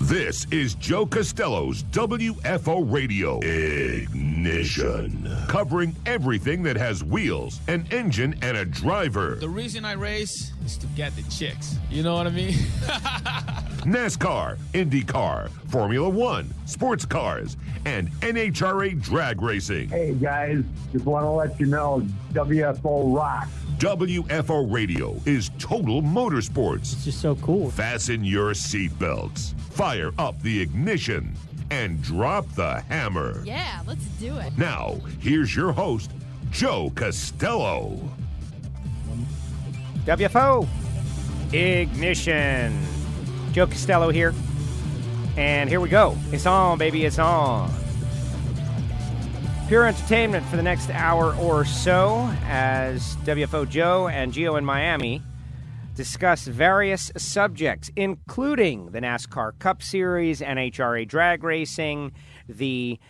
This is Joe Castello's WFO Radio Ignition, covering everything that has wheels, an engine, and a driver. The reason I race is to get the chicks. You know what I mean? NASCAR, IndyCar, Formula One, sports cars, and NHRA drag racing. Hey guys, just want to let you know, WFO rocks. WFO Radio is total motorsports. It's just so cool. Fasten your seatbelts, fire up the ignition, and drop the hammer. Yeah, let's do it. Now, here's your host, Joe Castello. WFO Ignition. Joe Castello here. And here we go. It's on, baby. It's on. Pure entertainment for the next hour or so as WFO Joe and Gio in Miami discuss various subjects, including the NASCAR Cup Series, NHRA drag racing, the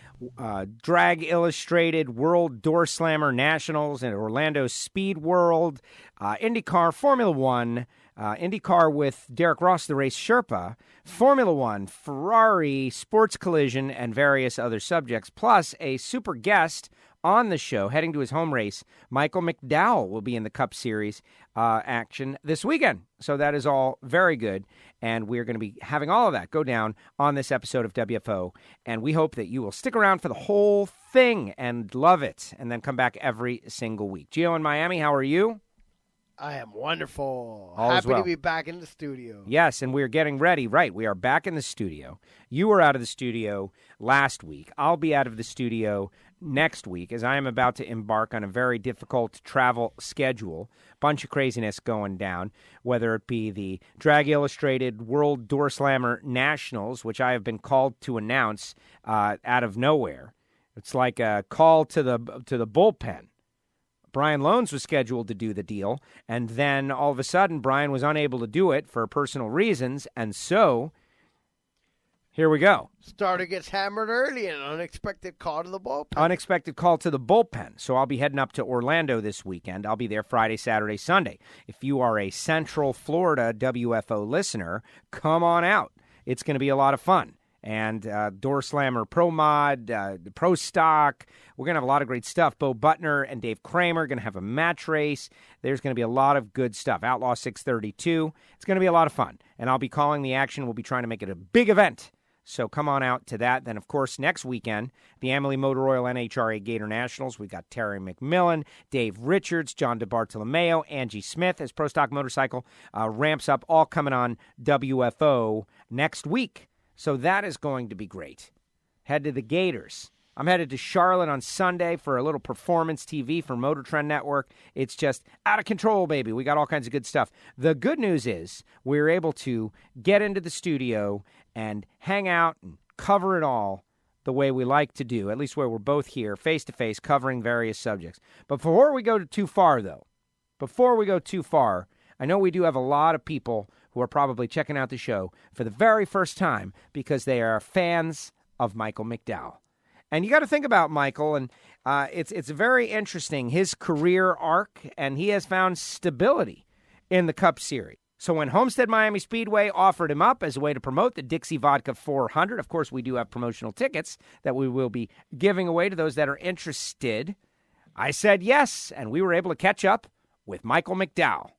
Drag Illustrated World Door Slammer Nationals and Orlando Speed World, IndyCar, Formula One, IndyCar with Derek Ross, the race Sherpa, Formula One, Ferrari, SportsCollision, and various other subjects, plus a super guest on the show heading to his home race. Michael McDowell will be in the Cup Series action this weekend. So that is all very good, and we're going to be having all of that go down on this episode of WFO, and we hope that you will stick around for the whole thing and love it, and then come back every single week. Gio in Miami, how are you? I am wonderful. All is Happy well. to be back in the studio. Yes, and we're getting ready. Right, we are back in the studio. You were out of the studio last week. I'll be out of the studio next week as I am about to embark on a very difficult travel schedule. Bunch of craziness going down, whether it be the Drag Illustrated World Door Slammer Nationals, which I have been called to announce out of nowhere. It's like a call to the bullpen. Brian Loans was scheduled to do the deal, and then all of a sudden Brian was unable to do it for personal reasons, and so here we go. Starter gets hammered early and unexpected call to the bullpen. Unexpected call to the bullpen. So I'll be heading up to Orlando this weekend. I'll be there Friday, Saturday, Sunday. If you are a Central Florida WFO listener, come on out. It's going to be a lot of fun. And Door Slammer Pro Mod, Pro Stock. We're going to have a lot of great stuff. Bo Butner and Dave Kramer are going to have a match race. There's going to be a lot of good stuff. Outlaw 632. It's going to be a lot of fun. And I'll be calling the action. We'll be trying to make it a big event. So come on out to that. Then, of course, next weekend, the Amalie Motor Oil NHRA Gator Nationals. We've got Terry McMillan, Dave Richards, John DeBartolomeo, Angie Smith as Pro Stock Motorcycle ramps up, all coming on WFO next week. So that is going to be great. Head to the Gators. I'm headed to Charlotte on Sunday for a little performance TV for Motor Trend Network. It's just out of control, baby. We got all kinds of good stuff. The good news is we're able to get into the studio and hang out and cover it all the way we like to do, at least where we're both here, face-to-face, covering various subjects. But before we go too far, I know we do have a lot of people who are probably checking out the show for the very first time because they are fans of Michael McDowell. And you got to think about Michael, and it's very interesting, his career arc, and he has found stability in the Cup Series. So when Homestead-Miami Speedway offered him up as a way to promote the Dixie Vodka 400, of course we do have promotional tickets that we will be giving away to those that are interested, I said yes, and we were able to catch up with Michael McDowell.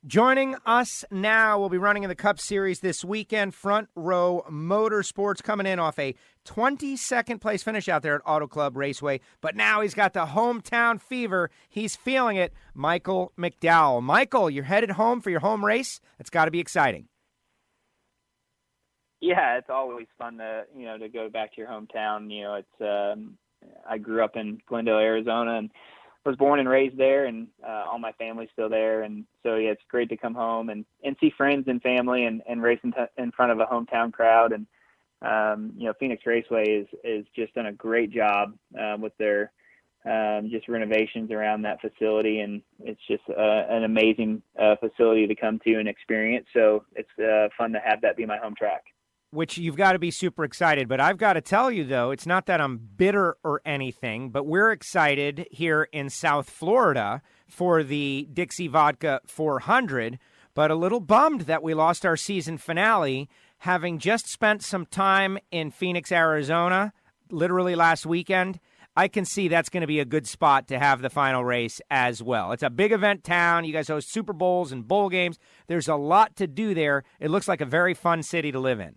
Joining us now, we'll be running in the Cup Series this weekend. Front Row Motorsports coming in off a 22nd place finish out there at Auto Club Raceway. But now he's got the hometown fever. He's feeling it. Michael McDowell. Michael, you're headed home for your home race. It's got to be exciting. Yeah, it's always fun to go back to your hometown. I grew up in Glendale, Arizona, and was born and raised there, and all my family's still there. And so, yeah, it's great to come home and see friends and family and race in front of a hometown crowd. And, Phoenix Raceway is just done a great job with their just renovations around that facility. And it's just an amazing facility to come to and experience. So it's fun to have that be my home track. Which you've got to be super excited. But I've got to tell you, though, it's not that I'm bitter or anything, but we're excited here in South Florida for the Dixie Vodka 400, but a little bummed that we lost our season finale having just spent some time in Phoenix, Arizona, literally last weekend, I can see that's going to be a good spot to have the final race as well. It's a big event town. You guys host Super Bowls and bowl games. There's a lot to do there. It looks like a very fun city to live in.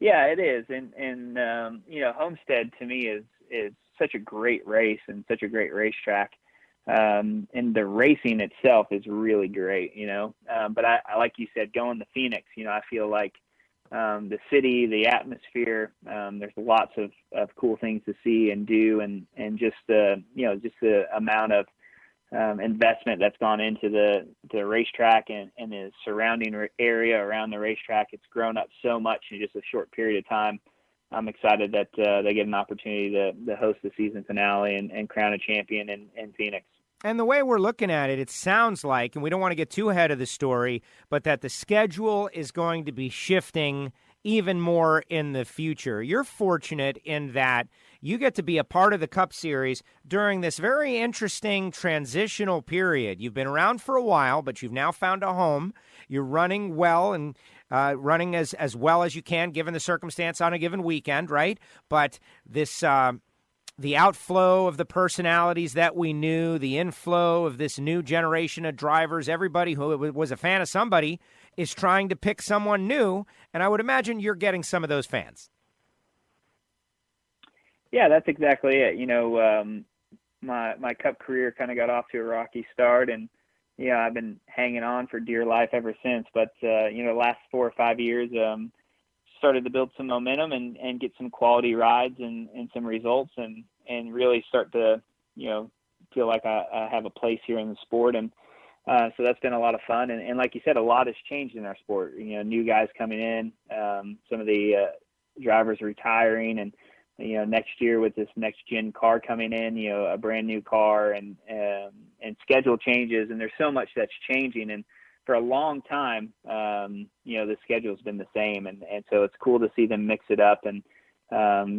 Yeah, it is. And Homestead to me is such a great race and such a great racetrack. And the racing itself is really great, but I like you said, going to Phoenix, I feel like the city, the atmosphere, there's lots of cool things to see and do, and just the amount of investment that's gone into the racetrack and the surrounding area around the racetrack. It's grown up so much in just a short period of time. I'm excited that they get an opportunity to host the season finale and crown a champion in Phoenix. And the way we're looking at it, it sounds like, and we don't want to get too ahead of the story, but that the schedule is going to be shifting even more in the future. You're fortunate in that you get to be a part of the Cup Series during this very interesting transitional period. You've been around for a while, but you've now found a home. You're running well and running as well as you can, given the circumstance on a given weekend, right? But this the outflow of the personalities that we knew, the inflow of this new generation of drivers, everybody who was a fan of somebody is trying to pick someone new, and I would imagine you're getting some of those fans. Yeah, that's exactly it. My Cup career kind of got off to a rocky start, and I've been hanging on for dear life ever since. But last 4 or 5 years, started to build some momentum and get some quality rides and some results and really start to feel like I have a place here in the sport, and so that's been a lot of fun. And like you said, a lot has changed in our sport. New guys coming in, some of the drivers retiring, and next year with this next gen car coming in, a brand new car and schedule changes, and there's so much that's changing. And for a long time, the schedule's been the same, and so it's cool to see them mix it up. And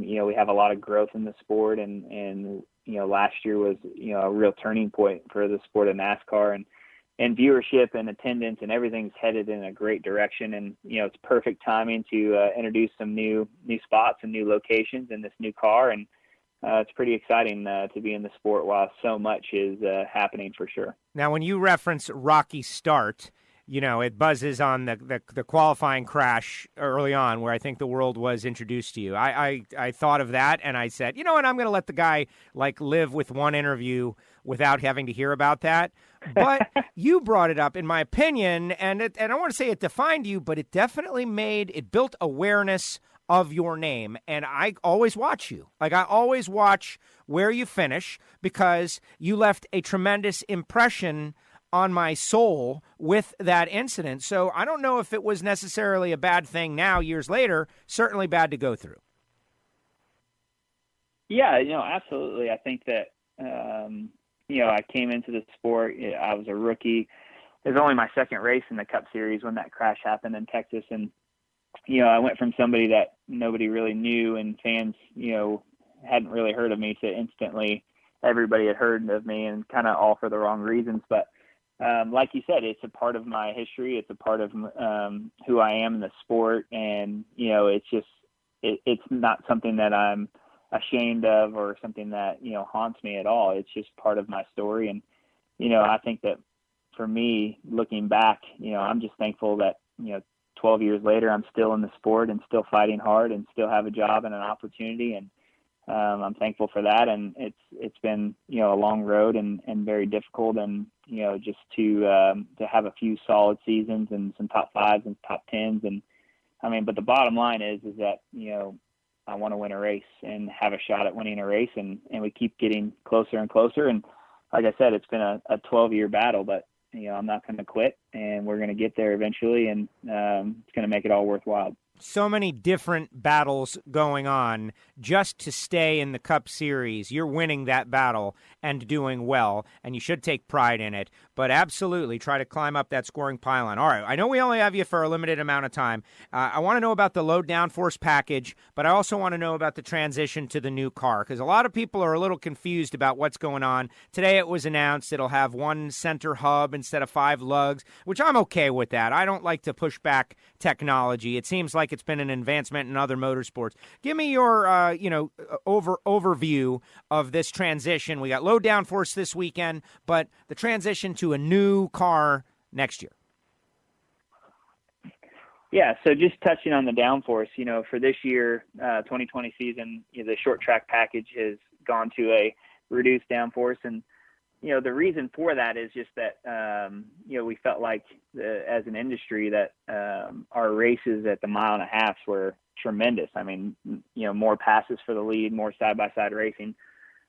we have a lot of growth in the sport, and last year was a real turning point for the sport of NASCAR, and viewership and attendance and everything's headed in a great direction. And it's perfect timing to introduce some new spots and new locations in this new car, and it's pretty exciting to be in the sport while so much is happening for sure. Now, when you reference rocky start, it buzzes on the qualifying crash early on where I think the world was introduced to you. I thought of that, and I said, what, I'm going to let the guy live with one interview without having to hear about that. But you brought it up, in my opinion, and I don't want to say it defined you, but it definitely built awareness of your name. And I always watch you. I always watch where you finish, because you left a tremendous impression on my soul with that incident. So I don't know if it was necessarily a bad thing now, years later, certainly bad to go through. Yeah, absolutely. I think that, I came into the sport, I was a rookie. It was only my second race in the Cup Series when that crash happened in Texas. And, I went from somebody that nobody really knew and fans, hadn't really heard of me, to instantly everybody had heard of me, and kind of all for the wrong reasons. But like you said, it's a part of my history. It's a part of who I am in the sport. And, it's just, it's not something that I'm ashamed of or something that, haunts me at all. It's just part of my story. And, I think that for me, looking back, I'm just thankful that, 12 years later, I'm still in the sport and still fighting hard and still have a job and an opportunity. And I'm thankful for that. And it's been, a long road and very difficult. And, just to have a few solid seasons and some top fives and top tens. And but the bottom line is that, I want to win a race and have a shot at winning a race. And we keep getting closer and closer. And like I said, it's been a 12-year battle, but, I'm not going to quit, and we're going to get there eventually. And it's going to make it all worthwhile. So many different battles going on just to stay in the Cup Series. You're winning that battle and doing well, and you should take pride in it. but absolutely try to climb up that scoring pylon. All right, I know we only have you for a limited amount of time. I want to know about the low downforce package, but I also want to know about the transition to the new car, because a lot of people are a little confused about what's going on. Today it was announced it'll have one center hub instead of 5 lugs, which I'm okay with that. I don't like to push back technology. It seems like it's been an advancement in other motorsports. Give me your overview of this transition. We got low downforce this weekend, but the transition to a new car next year. Yeah, so just touching on the downforce, for this year, 2020 season, the short track package has gone to a reduced downforce. And, the reason for that is just that, we felt like as an industry that our races at the 1.5 miles were tremendous. I mean, more passes for the lead, more side-by-side racing.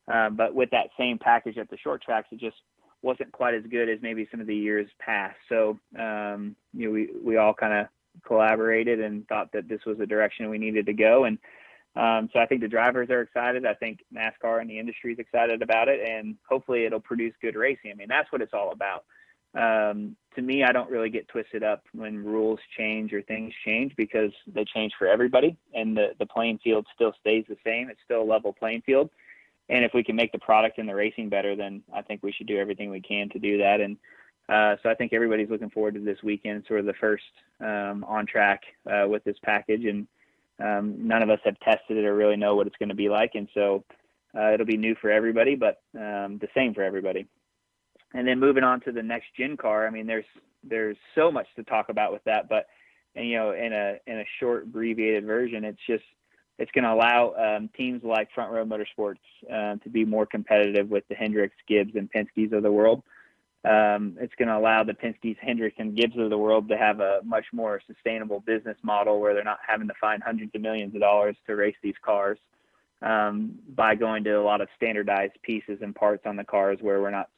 But with that same package at the short tracks, it just wasn't quite as good as maybe some of the years past. So, we all kind of collaborated and thought that this was the direction we needed to go. And so I think the drivers are excited. I think NASCAR and the industry is excited about it, and hopefully it'll produce good racing. I mean, that's what it's all about. To me, I don't really get twisted up when rules change or things change, because they change for everybody, and the playing field still stays the same. It's still a level playing field. And if we can make the product and the racing better, then I think we should do everything we can to do that. And so I think everybody's looking forward to this weekend, sort of the first on track with this package. And none of us have tested it or really know what it's going to be like. And so it'll be new for everybody, but the same for everybody. And then moving on to the next gen car, I mean, there's so much to talk about with that, but in a short abbreviated version, it's going to allow teams like Front Row Motorsports to be more competitive with the Hendricks, Gibbs, and Penske's of the world. It's going to allow the Penske's, Hendricks, and Gibbs of the world to have a much more sustainable business model where they're not having to find hundreds of millions of dollars to race these cars by going to a lot of standardized pieces and parts on the cars, where we're not,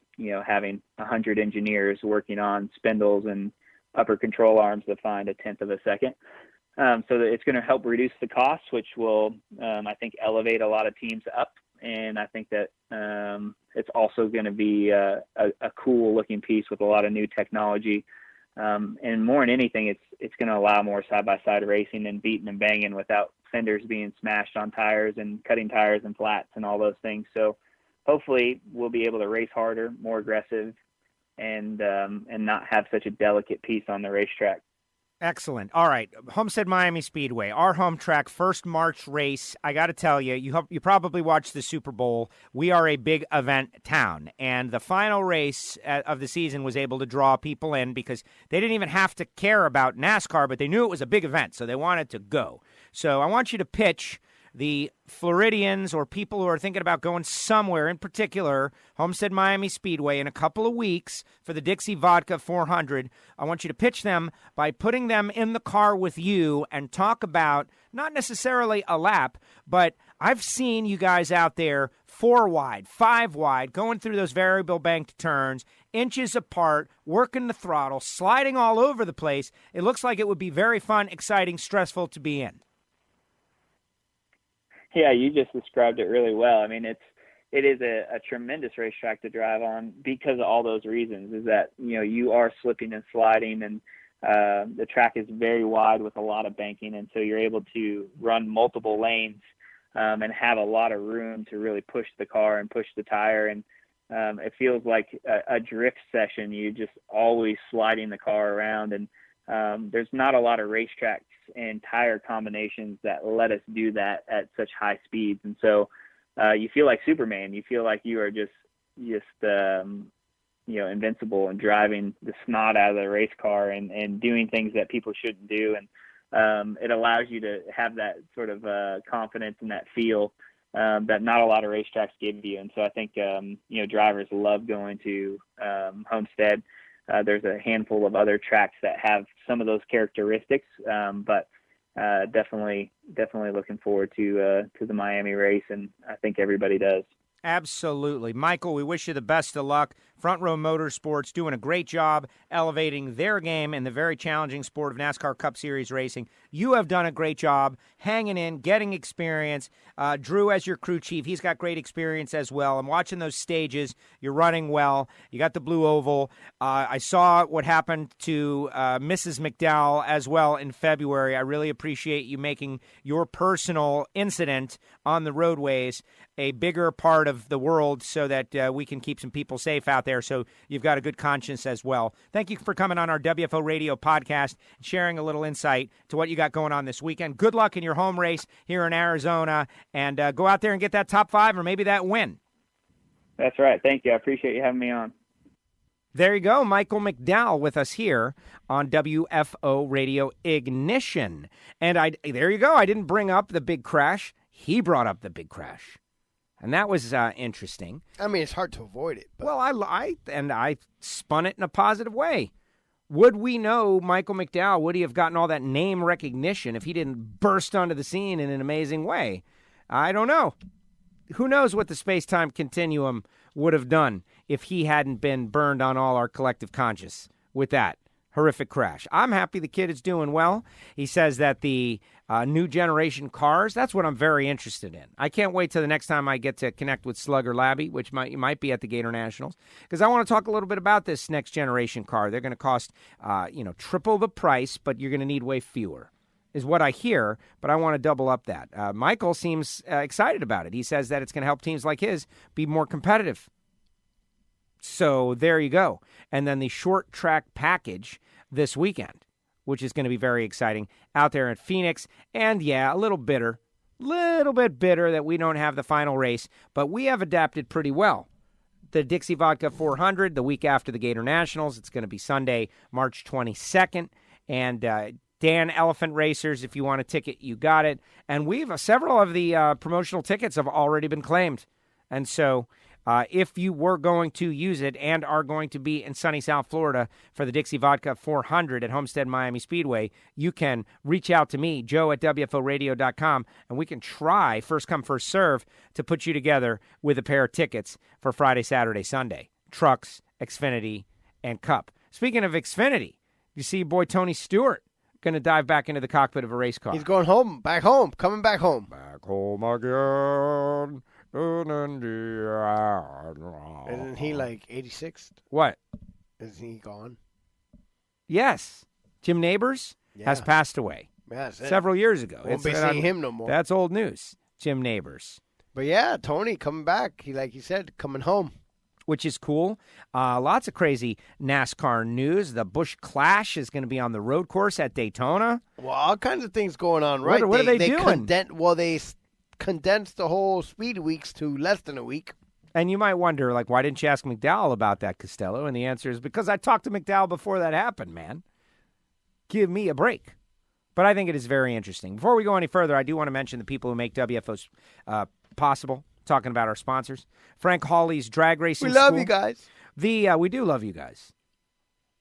having 100 engineers working on spindles and upper control arms to find a tenth of a second. So that it's going to help reduce the costs, which will, I think, elevate a lot of teams up. And I think that it's also going to be a cool looking piece with a lot of new technology. And more than anything, it's going to allow more side-by-side racing and beating and banging without fenders being smashed on tires and cutting tires and flats and all those things. So hopefully we'll be able to race harder, more aggressive, and not have such a delicate piece on the racetrack. Excellent. All right, Homestead-Miami Speedway, our home track, first March race. I got to tell you, you probably watched the Super Bowl. We are a big event town, and the final race of the season was able to draw people in because they didn't even have to care about NASCAR, but they knew it was a big event, so they wanted to go. So I want you to pitch the Floridians or people who are thinking about going somewhere, in particular, Homestead-Miami Speedway, in a couple of weeks for the Dixie Vodka 400. I want you to pitch them by putting them in the car with you and talk about not necessarily a lap, but I've seen you guys out there 4 wide, 5 wide, going through those variable banked turns, inches apart, working the throttle, sliding all over the place. It looks like it would be very fun, exciting, stressful to be in. Yeah, you just described it really well. I mean, it is a tremendous racetrack to drive on because of all those reasons. Is that you are slipping and sliding, and the track is very wide with a lot of banking, and so you're able to run multiple lanes and have a lot of room to really push the car and push the tire. And it feels like a drift session. You just always sliding the car around, and there's not a lot of racetracks and tire combinations that let us do that at such high speeds. And so you feel like Superman. You feel like you are just invincible and driving the snot out of the race car and doing things that people shouldn't do. And it allows you to have that sort of confidence and that feel that not a lot of racetracks give you. And so I think, drivers love going to Homestead. There's a handful of other tracks that have some of those characteristics, but definitely looking forward to the Miami race, and I think everybody does. Absolutely. Michael, we wish you the best of luck. Front Row Motorsports doing a great job elevating their game in the very challenging sport of NASCAR Cup Series racing. You have done a great job hanging in, getting experience. Drew, as your crew chief, he's got great experience as well. I'm watching those stages. You're running well. You got the blue oval. I saw what happened to Mrs. McDowell as well in February. I really appreciate you making your personal incident on the roadways a bigger part of the world so that we can keep some people safe out there. So you've got a good conscience as well. Thank you for coming on our WFO Radio podcast and sharing a little insight to what you got going on this weekend. Good luck in your home race here in Arizona, and go out there and get that top 5 or maybe that win. That's right. Thank you. I appreciate you having me on. There you go. Michael McDowell with us here on WFO Radio Ignition. And there you go. I didn't bring up the big crash. He brought up the big crash. And that was interesting. I mean, it's hard to avoid it. But. Well, I spun it in a positive way. Would we know Michael McDowell? Would he have gotten all that name recognition if he didn't burst onto the scene in an amazing way? I don't know. Who knows what the space-time continuum would have done if he hadn't been burned on all our collective conscience with that horrific crash. I'm happy the kid is doing well. He says that the new generation cars, that's what I'm very interested in. I can't wait till the next time I get to connect with Slugger Labby, which might be at the Gator Nationals, because I want to talk a little bit about this next generation car. They're going to cost triple the price, but you're going to need way fewer, is what I hear, but I want to double up that. Michael seems excited about it. He says that it's going to help teams like his be more competitive. So there you go. And then the short track package this weekend, which is going to be very exciting out there at Phoenix. And yeah, a little bit bitter that we don't have the final race, but we have adapted pretty well. The Dixie Vodka 400, the week after the Gator Nationals. It's going to be Sunday, March 22nd. And Dan Elephant Racers, if you want a ticket, you got it. And several of the promotional tickets have already been claimed. And so if you were going to use it and are going to be in sunny South Florida for the Dixie Vodka 400 at Homestead-Miami Speedway, you can reach out to me, Joe at WFORadio.com, and we can try, first come, first serve, to put you together with a pair of tickets for Friday, Saturday, Sunday. Trucks, Xfinity, and Cup. Speaking of Xfinity, you see boy Tony Stewart going to dive back into the cockpit of a race car. He's going home, coming back home. Back home again. Isn't he like 86th? What? Is he gone? Yes. Jim Neighbors has passed away several years ago. Won't be seeing him no more. That's old news, Jim Neighbors. But yeah, Tony coming back. Like you said, coming home. Which is cool. Lots of crazy NASCAR news. The Busch Clash is going to be on the road course at Daytona. Well, all kinds of things going on, right? What are they doing? They condensed the whole speed weeks to less than a week. And you might wonder, why didn't you ask McDowell about that, Castello? And the answer is because I talked to McDowell before that happened, man. Give me a break. But I think it is very interesting. Before we go any further, I do want to mention the people who make WFOs possible. Talking about our sponsors. Frank Hawley's Drag Racing We love School. you guys. We do love you guys.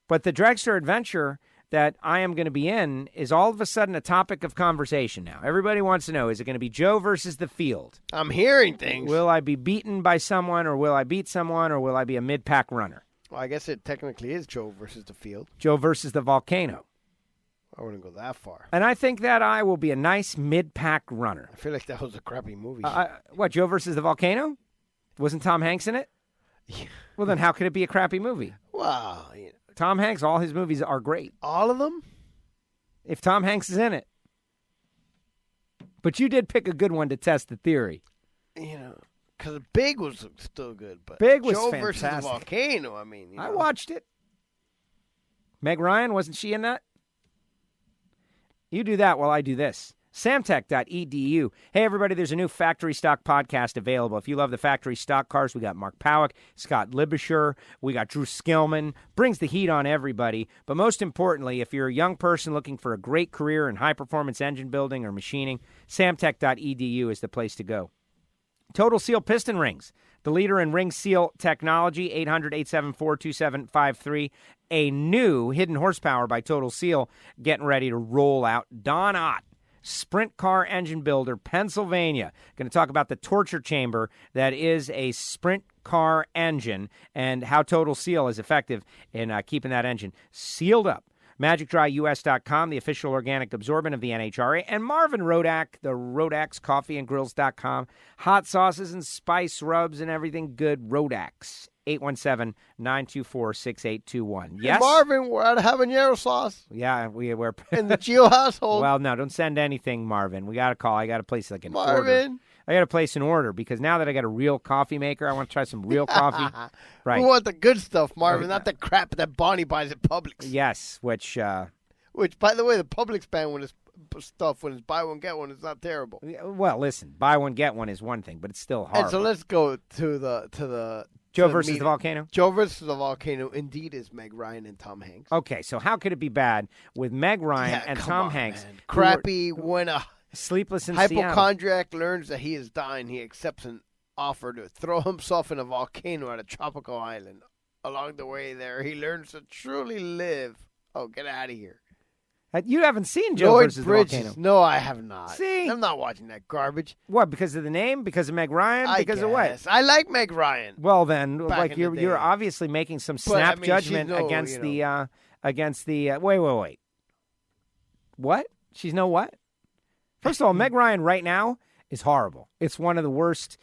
But the dragster adventure that I am going to be in is all of a sudden a topic of conversation now. Everybody wants to know, is it going to be Joe versus the field? I'm hearing things. Will I be beaten by someone, or will I beat someone, or will I be a mid-pack runner? Well, I guess it technically is Joe versus the field. Joe versus the volcano. I wouldn't go that far. And I think that I will be a nice mid-pack runner. I feel like that was a crappy movie. What, Joe versus the volcano? Wasn't Tom Hanks in it? Yeah. Well, then how could it be a crappy movie? Wow. Tom Hanks, all his movies are great. All of them? If Tom Hanks is in it. But you did pick a good one to test the theory. Because Big was still good. But Big was Joe fantastic. versus the volcano, I watched it. Meg Ryan, wasn't she in that? You do that while I do this. Samtech.edu. Hey, everybody, there's a new Factory Stock podcast available. If you love the factory stock cars, we got Mark Powick, Scott Libisher, we got Drew Skillman. Brings the heat on everybody. But most importantly, if you're a young person looking for a great career in high-performance engine building or machining, Samtech.edu is the place to go. Total Seal Piston Rings, the leader in ring seal technology, 800-874-2753. A new hidden horsepower by Total Seal getting ready to roll out. Don Ott, Sprint Car Engine Builder, Pennsylvania. Going to talk about the torture chamber that is a Sprint car engine and how Total Seal is effective in keeping that engine sealed up. MagicDryUS.com, the official organic absorbent of the NHRA, and Marvin Rodak, the Rodax CoffeeandGrills.com, hot sauces and spice rubs and everything good. Rodax, 817-924-6821. Yes, Hey Marvin, we're out of habanero sauce. Yeah, we're in the Gio household. Well, no, don't send anything, Marvin. We got to call. I got to place like an order. Marvin. I got to place an order because now that I got a real coffee maker, I want to try some real coffee. Right. We want the good stuff, Marvin, not the crap that Bonnie buys at Publix. Yes, which, by the way, the Publix brand when it's stuff when it's buy one get one, it's not terrible. Well, listen, buy one get one is one thing, but it's still hard. And so let's go to the Joe versus the volcano. Joe versus the volcano indeed is Meg Ryan and Tom Hanks. Okay, so how could it be bad with Meg Ryan and Tom Hanks? Man. Crappy when a sleepless in hypochondriac learns that he is dying. He accepts an offer to throw himself in a volcano at a tropical island. Along the way there, he learns to truly live. Oh, get out of here. You haven't seen Joe versus the volcano. No, I have not. See? I'm not watching that garbage. What, because of the name? Because of Meg Ryan? Because of what? I like Meg Ryan. Well, then, like you're obviously making some snap judgment against the wait. What? She's no what? First of all, Meg Ryan right now is horrible. It's one of the worst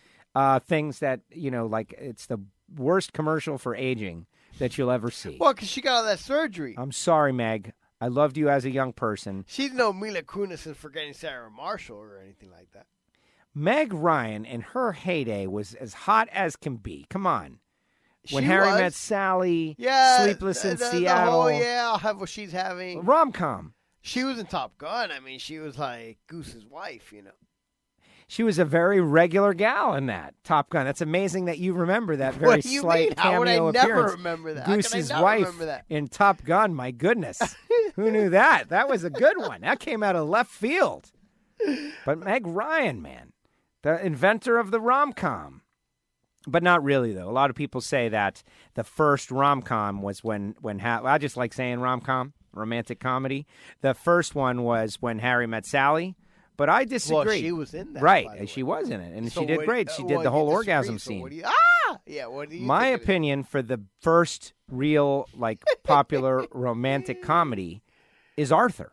things that, it's the worst commercial for aging that you'll ever see. Well, because she got all that surgery. I'm sorry, Meg. I loved you as a young person. She's no Mila Kunis in Forgetting Sarah Marshall or anything like that. Meg Ryan in her heyday was as hot as can be. Come on. When Harry Met Sally, Sleepless in Seattle. I'll have what she's having. Rom-com. She was in Top Gun. I mean, she was like Goose's wife, She was a very regular gal in that Top Gun. That's amazing that you remember that very slight cameo appearance. How would I never remember that? Goose's wife in Top Gun. My goodness. Who knew that? That was a good one. That came out of left field. But Meg Ryan, man, the inventor of the rom-com. But not really, though. A lot of people say that the first rom-com was when I just like saying rom-com, romantic comedy. The first one was When Harry Met Sally. But I disagree. Well, she was in that. Right. She was in it. And so she did great. She did the whole orgasm scene. What do you My opinion for the first real, popular romantic comedy is Arthur.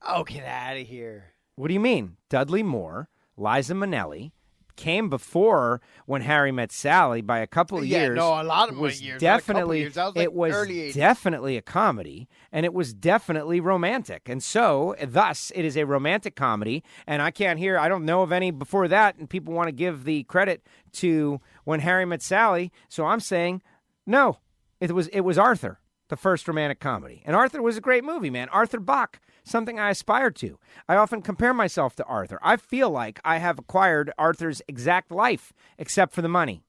Oh, get out of here. What do you mean? Dudley Moore, Liza Minnelli, came before When Harry Met Sally by a couple of years. No, a lot of years. Definitely, it was definitely a comedy, and it was definitely romantic. And so, thus, it is a romantic comedy, and I don't know of any before that, and people want to give the credit to When Harry Met Sally, so I'm saying, no, it was Arthur, the first romantic comedy. And Arthur was a great movie, man. Arthur Bach, something I aspire to. I often compare myself to Arthur. I feel like I have acquired Arthur's exact life, except for the money.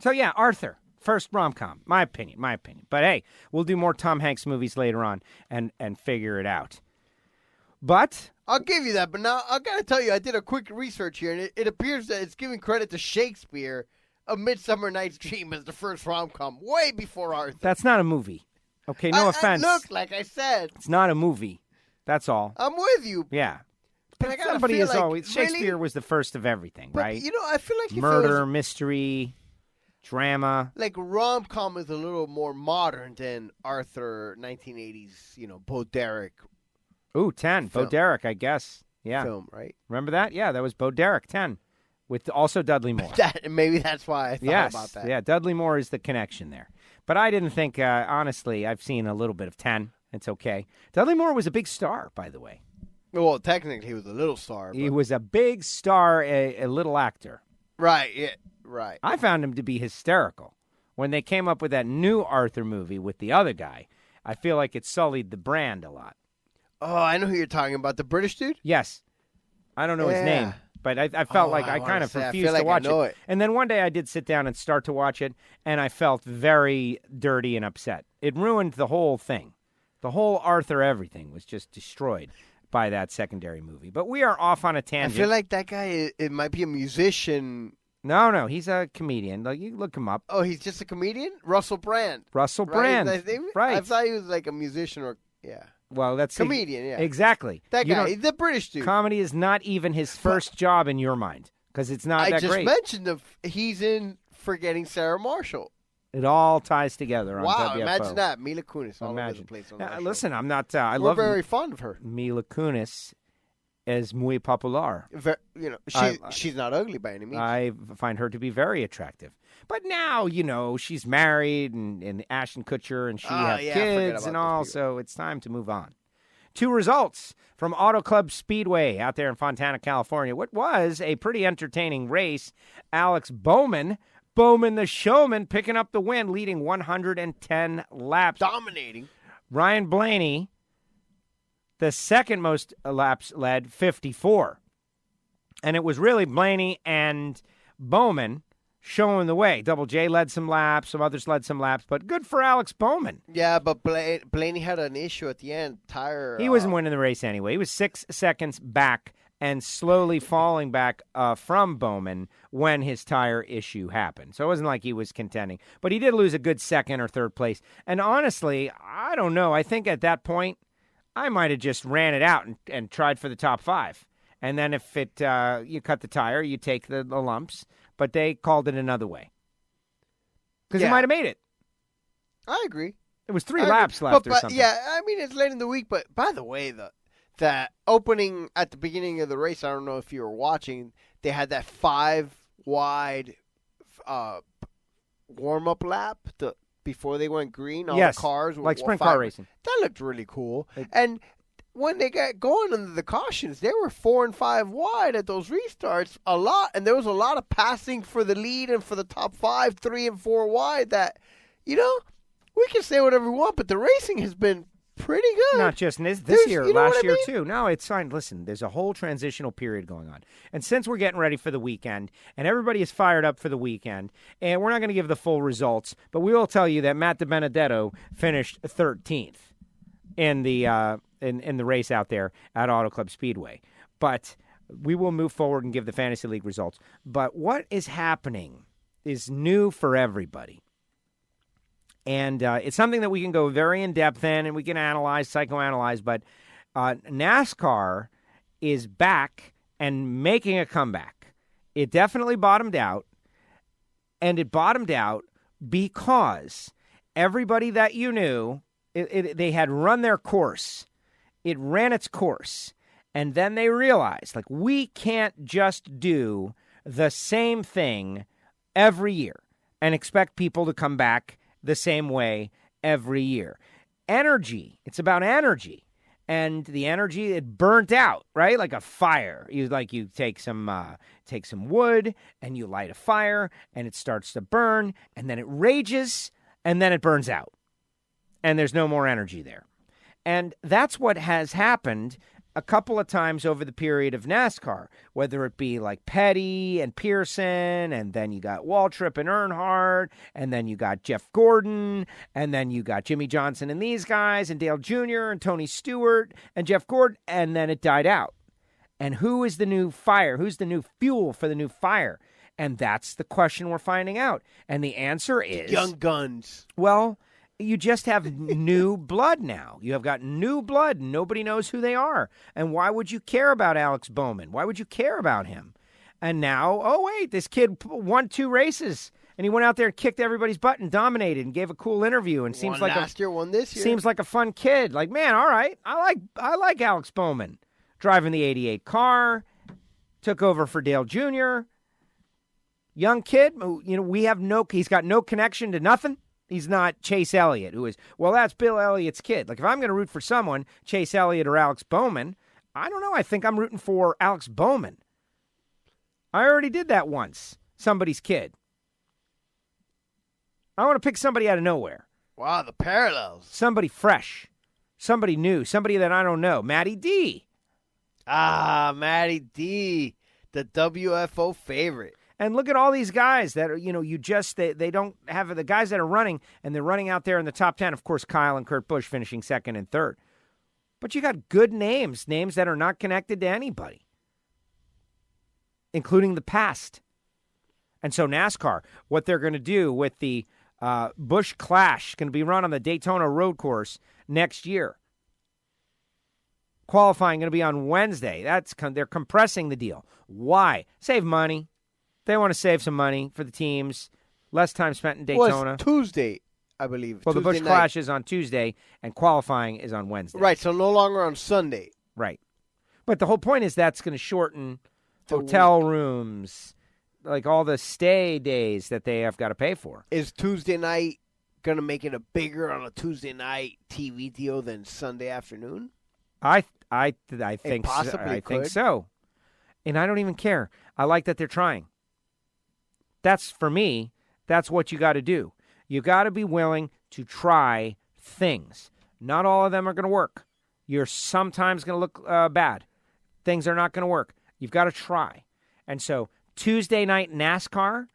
So yeah, Arthur, first rom-com, my opinion. But hey, we'll do more Tom Hanks movies later on and figure it out. But I'll give you that, but now I got to tell you, I did a quick research here, and it appears that it's giving credit to Shakespeare, A Midsummer Night's Dream as the first rom-com, way before Arthur. That's not a movie. Okay, no offense. Look, like I said. It's not a movie. That's all. I'm with you. Yeah. But somebody is always... Really? Shakespeare was the first of everything, but, right? I feel like murder, mystery, drama. Like rom-com is a little more modern than Arthur 1980s, Bo Derek. Ooh, 10. Bo Derek, I guess. Yeah. Film, right? Remember that? Yeah, that was Bo Derek, 10. With also Dudley Moore. Maybe that's why I thought about that. Yeah, Dudley Moore is the connection there. But I didn't think, honestly, I've seen a little bit of 10. It's okay. Dudley Moore was a big star, by the way. Well, technically, he was a little star. He was a big star, a little actor. Right, yeah, right. I found him to be hysterical. When they came up with that new Arthur movie with the other guy, I feel like it sullied the brand a lot. Oh, I know who you're talking about. The British dude? Yes. I don't know his name. But I felt like I kind of refused to watch it. And then one day I did sit down and start to watch it, and I felt very dirty and upset. It ruined the whole thing. The whole Arthur everything was just destroyed by that secondary movie. But we are off on a tangent. I feel like that guy, it might be a musician. No, he's a comedian. You look him up. Oh, he's just a comedian? Russell Brand. Brand. Right. I thought he was like a musician or, yeah. Well, that's comedian, yeah. Exactly. That guy, the British dude. Comedy is not even his first job in your mind because it's not that great. I just mentioned he's in forgetting Sarah Marshall. It all ties together on Wow, WFO. imagine that. Mila Kunis all over the Imagine. place on that show. Listen, I'm not. We're love very fond of her. Mila Kunis es muy popular. She's not ugly by any means. I find her to be very attractive. But now, she's married and Ashton Kutcher and she have kids and all, so it's time to move on. 2 results from Auto Club Speedway out there in Fontana, California. What was a pretty entertaining race. Alex Bowman the showman, picking up the win, leading 110 laps. Dominating. Ryan Blaney, the second most laps led, 54. And it was really Blaney and Bowman showing the way. Double J led some laps, some others led some laps, but good for Alex Bowman. Yeah, but Blaney had an issue at the end. He wasn't winning the race anyway. He was 6 seconds back and slowly falling back from Bowman when his tire issue happened. So it wasn't like he was contending. But he did lose a good second or third place. And honestly, I don't know. I think at that point, I might have just ran it out and tried for the top 5. And then if you cut the tire, you take the lumps. But they called it another way. Because he might have made it. I agree. It was 3 laps left or something. Yeah, I mean, it's late in the week. But by the way, that opening at the beginning of the race, I don't know if you were watching, they had that 5-wide warm-up lap before they went green. All the cars. Like sprint car racing. That looked really cool. And when they got going under the cautions, they were 4 and 5 wide at those restarts a lot. And there was a lot of passing for the lead and for the top 5, 3 and 4 wide that, we can say whatever we want, but the racing has been pretty good. Not just this year, last year too. No, it's fine. Listen, there's a whole transitional period going on. And since we're getting ready for the weekend, and everybody is fired up for the weekend, and we're not going to give the full results, but we will tell you that Matt DiBenedetto finished 13th in the in the race out there at Auto Club Speedway. But we will move forward and give the Fantasy League results. But what is happening is new for everybody. And it's something that we can go very in-depth in and we can analyze, psychoanalyze. But NASCAR is back and making a comeback. It definitely bottomed out. And it bottomed out because everybody that you knew, they had run their course. It ran its course. And then they realized, we can't just do the same thing every year and expect people to come back the same way every year. Energy. It's about energy. And the energy, it burnt out, right? Like a fire. You take some wood and you light a fire and it starts to burn and then it rages and then it burns out. And there's no more energy there. And that's what has happened a couple of times over the period of NASCAR, whether it be like Petty and Pearson, and then you got Waltrip and Earnhardt, and then you got Jeff Gordon, and then you got Jimmy Johnson and these guys, and Dale Jr., and Tony Stewart, and Jeff Gordon, and then it died out. And who is the new fire? Who's the new fuel for the new fire? And that's the question we're finding out. And the answer is... Young guns. Well... You just have new blood now. You have got new blood. Nobody knows who they are. And why would you care about Alex Bowman? Why would you care about him? And now, oh, wait, this kid won 2 races. And he went out there and kicked everybody's butt and dominated and gave a cool interview. And seems like last year, won this year. Seems like a fun kid. Like, man, all right. I like Alex Bowman. Driving the 88 car. Took over for Dale Jr. Young kid. He's got no connection to nothing. He's not Chase Elliott, who is, that's Bill Elliott's kid. Like, if I'm going to root for someone, Chase Elliott or Alex Bowman, I don't know. I think I'm rooting for Alex Bowman. I already did that once. Somebody's kid. I want to pick somebody out of nowhere. Wow, the parallels. Somebody fresh. Somebody new. Somebody that I don't know. Matty D. Ah, Matty D. The WFO favorite. And look at all these guys that are, they don't have the guys that are running, and they're running out there in the top 10. Of course, Kyle and Kurt Busch finishing second and third. But you got good names that are not connected to anybody, including the past. And so NASCAR, what they're going to do with the Busch Clash, going to be run on the Daytona Road Course next year. Qualifying going to be on Wednesday. They're compressing the deal. Why? Save money. They want to save some money for the teams. less time spent in Well, Daytona. it's Tuesday, I believe. Well, the Tuesday Busch night. Clash is on Tuesday, and qualifying is on Wednesday. Right, so no longer on Sunday. Right. But the whole point is that's going to shorten hotel rooms, like all the stay days that they have got to pay for. Is Tuesday night going to make it a bigger on a Tuesday night TV deal than Sunday afternoon? I think possibly I think could. so. And I don't even care. I like that they're trying. That's, for me, that's what you got to do. You got to be willing to try things. Not all of them are going to work. You're sometimes going to look bad. Things are not going to work. You've got to try. And so Tuesday night NASCAR,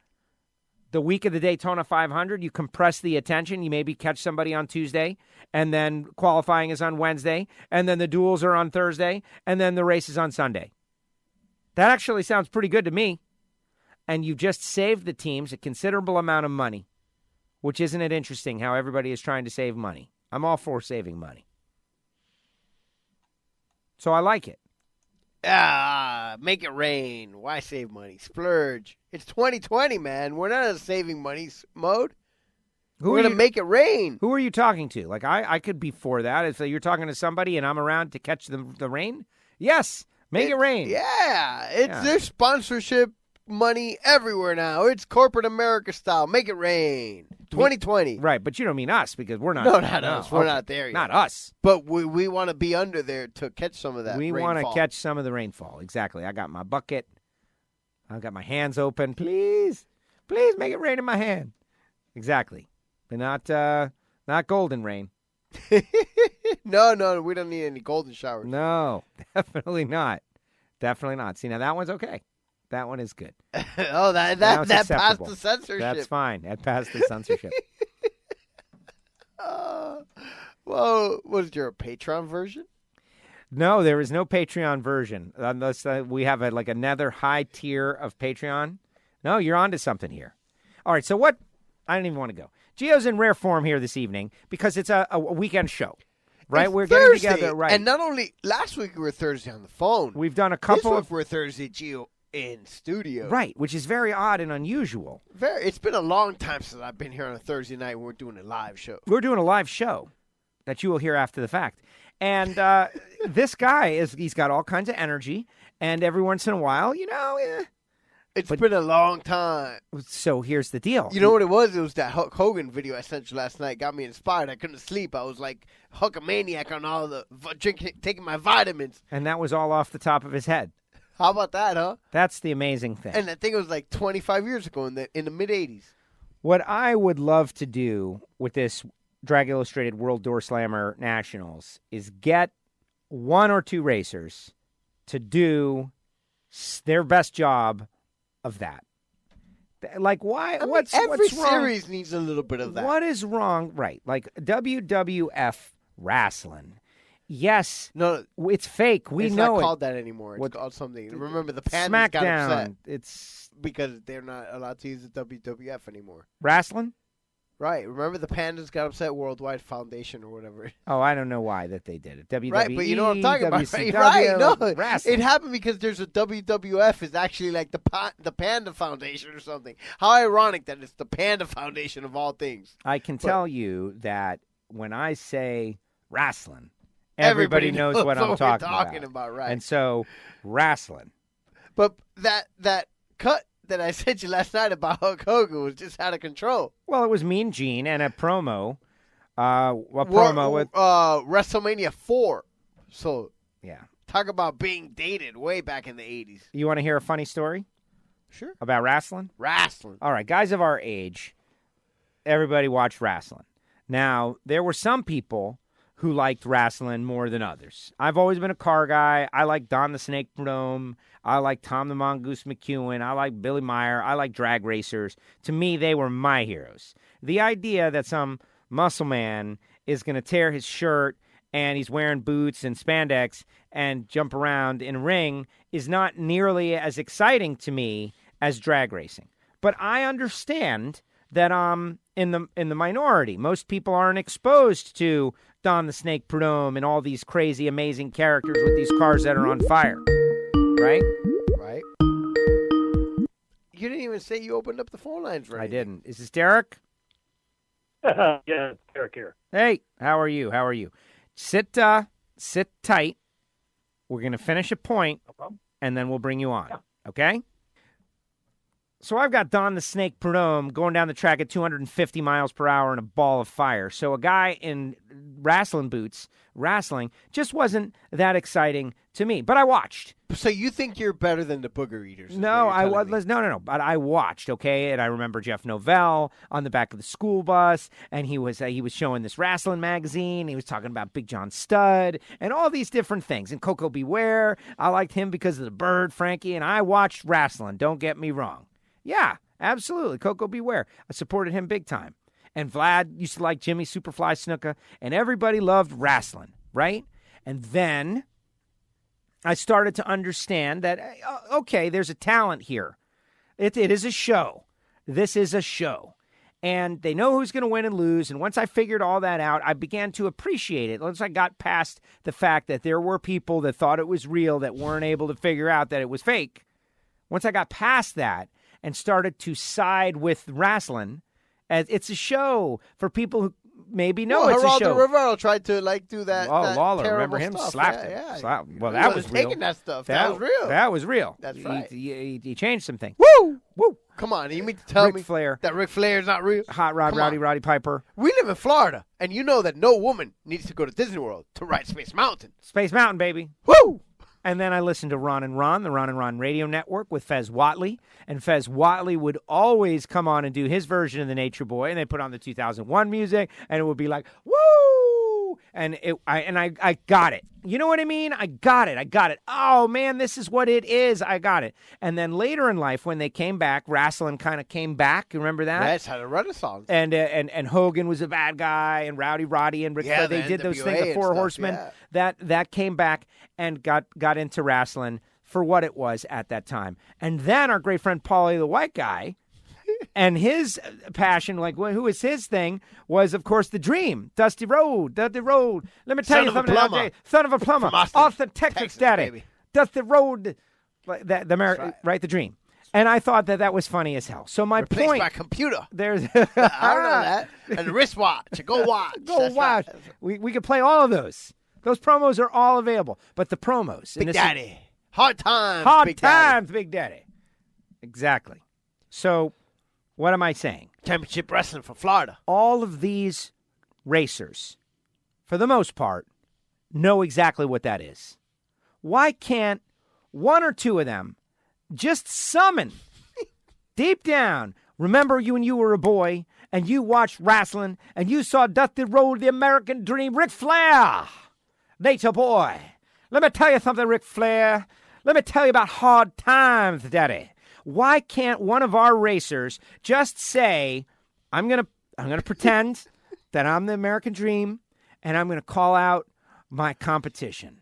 the week of the Daytona 500, you compress the attention. You maybe catch somebody on Tuesday, and then qualifying is on Wednesday, and then the duels are on Thursday, and then the race is on Sunday. That actually sounds pretty good to me. And you've just saved the teams a considerable amount of money, which isn't it interesting how everybody is trying to save money? I'm all for saving money. So I like it. Make it rain. Why save money? Splurge. It's 2020, man. We're not in a saving money mode. We're going to make it rain. Who are you talking to? Like, I could be for that. If you're talking to somebody and I'm around to catch the rain, yes, make it rain. Yeah. There's sponsorship money everywhere now. It's corporate America style. Make it rain. 2020. Right, but you don't mean us because we're not. No, not us. We're not there yet. Not us. But we want to be under there to catch some of that We rainfall. want to catch some of the rainfall. Exactly. I got my bucket. I've got my hands open. Please make it rain in my hand. Exactly. But not golden rain. No, we don't need any golden showers. No, definitely not. Definitely not. See, now that one's okay. That one is good. Oh, that passed acceptable. the censorship. That's fine. That passed the censorship. Well, was there a Patreon version? No, there is no Patreon version unless we have another high tier of Patreon. No, you're onto something here. All right, so what? I don't even want to go. Gio's in rare form here this evening because it's a weekend show, right? It's We're Thursday, getting together, right? And not only last week we were Thursday on the phone. We've done a couple this week we're Thursday, Gio, in studio. Right, which is very odd and unusual. It's been a long time since I've been here on a Thursday night when we're doing a live show. We're doing a live show that you will hear after the fact. And this guy, he's got all kinds of energy, and every once in a while, It's been a long time. So here's the deal. You know what it was? It was that Hulk Hogan video I sent you last night. Got me inspired. I couldn't sleep. I was like Hulkamaniac on all the taking my vitamins. And that was all off the top of his head. How about that, huh? That's the amazing thing. And I think it was like 25 years ago in the mid-'80s. What I would love to do with this Drag Illustrated World Door Slammer Nationals is get one or two racers to do their best job of that. Like, why? What's every what's wrong? series needs a little bit of that. What is wrong? Right. Like WWF wrestling. Yes. No, it's fake. We it's know not it. called that anymore. It's called something. Remember, the Pandas got SmackDown. upset. It's because they're not allowed to use the WWF anymore. wrestling? Right. Remember, the Pandas got upset, Worldwide Foundation or whatever. Oh, I don't know why that they did it. WWE, Right, but you know what I'm talking about, WCW, right? No, wrestling. it happened because there's a WWF is actually like the Panda Foundation or something. How ironic that it's the Panda Foundation of all things. I can tell you that when I say wrestling, everybody knows what I'm talking about. Right. And so, wrestling. But that cut that I sent you last night about Hulk Hogan was just out of control. Well, it was Mean Gene and a promo. With WrestleMania 4. So, yeah. Talk about being dated way back in the 80s. You want to hear a funny story? Sure. About wrestling? Wrestling. All right, guys of our age, everybody watched wrestling. Now, there were some people who liked wrestling more than others. I've always been a car guy. I like Don the Snake Prudhomme. I like Tom the Mongoose McEwen. I like Billy Meyer. I like drag racers. To me, they were my heroes. The idea that some muscle man is going to tear his shirt and he's wearing boots and spandex and jump around in a ring is not nearly as exciting to me as drag racing. But I understand that I'm in the minority. Most people aren't exposed to Don the Snake Prudhomme and all these crazy, amazing characters with these cars that are on fire. Right? Right. You didn't even say you opened up the phone lines right. I didn't. Is this Derek? Yeah, it's Derek here. Hey, how are you? Sit tight. We're going to finish a point, No problem. and then we'll bring you on. Yeah. Okay? So I've got Don the Snake Prudhomme going down the track at 250 miles per hour in a ball of fire. So a guy in wrestling boots, just wasn't that exciting to me. But I watched. So you think you're better than the booger eaters? No, I was no. But I watched, okay, and I remember Jeff Novell on the back of the school bus, and he was showing this wrestling magazine. He was talking about Big John Studd and all these different things. And Coco Beware, I liked him because of the bird, Frankie, and I watched wrestling. Don't get me wrong. Yeah, absolutely, Coco Beware. I supported him big time. And Vlad used to like Jimmy Superfly Snuka, and everybody loved wrestling, right? And then I started to understand that, okay, there's a talent here. It is a show. This is a show. And they know who's going to win and lose. And once I figured all that out, I began to appreciate it. Once I got past the fact that there were people that thought it was real that weren't able to figure out that it was fake. Once I got past that and started to side with wrestling, as it's a show for people who maybe know it's a show. Geraldo Rivera tried to do that. Oh, that Lawler, terrible remember him? stuff. Slapped him. Yeah. Slap. Well, He that was wasn't real. taking that stuff. That was real. That was real. That's right. He changed some things. Woo! Woo! Come on, you mean to tell Ric me Flair. that Ric Flair is not real? Hot Rod, Come Rowdy, on. Roddy Piper. We live in Florida, and you know that no woman needs to go to Disney World to ride Space Mountain. Space Mountain, baby. Woo! And then I listened to Ron and Ron, the Ron and Ron radio network with Fez Whatley. And Fez Whatley would always come on and do his version of the Nature Boy. And they put on the 2001 music, and it would be like, woo! And I got it. You know what I mean? I got it. Oh, man, this is what it is. I got it. And then later in life, when they came back, wrestling kind of came back. You remember that? That's had a renaissance. And Hogan was a bad guy, and Rowdy Roddy and Ric Flair, they did those things, the Four Horsemen. Yeah. That came back and got into wrestling for what it was at that time. And then our great friend Paulie the White Guy, and his passion, who was his thing, was, of course, the Dream. Dusty Road. Let me tell you something. Son of a plumber. Austin, Texas, daddy. Baby. Dusty Road. The Dream. And I thought that was funny as hell. So my Replaced point. by computer. There's. I don't know that. And the wristwatch. Go watch. Go watch. Right. We could play all of those. Those promos are all available. But the promos. Big Daddy. Hard times. Big Daddy. Exactly. So what am I saying? Championship wrestling for Florida. All of these racers, for the most part, know exactly what that is. Why can't one or two of them just summon deep down? Remember you when you were a boy and you watched wrestling and you saw Dusty Road, the American Dream, Ric Flair, Nature Boy. Let me tell you something, Ric Flair. Let me tell you about hard times, Daddy. Why can't one of our racers just say, I'm gonna pretend that I'm the American Dream, and I'm gonna call out my competition,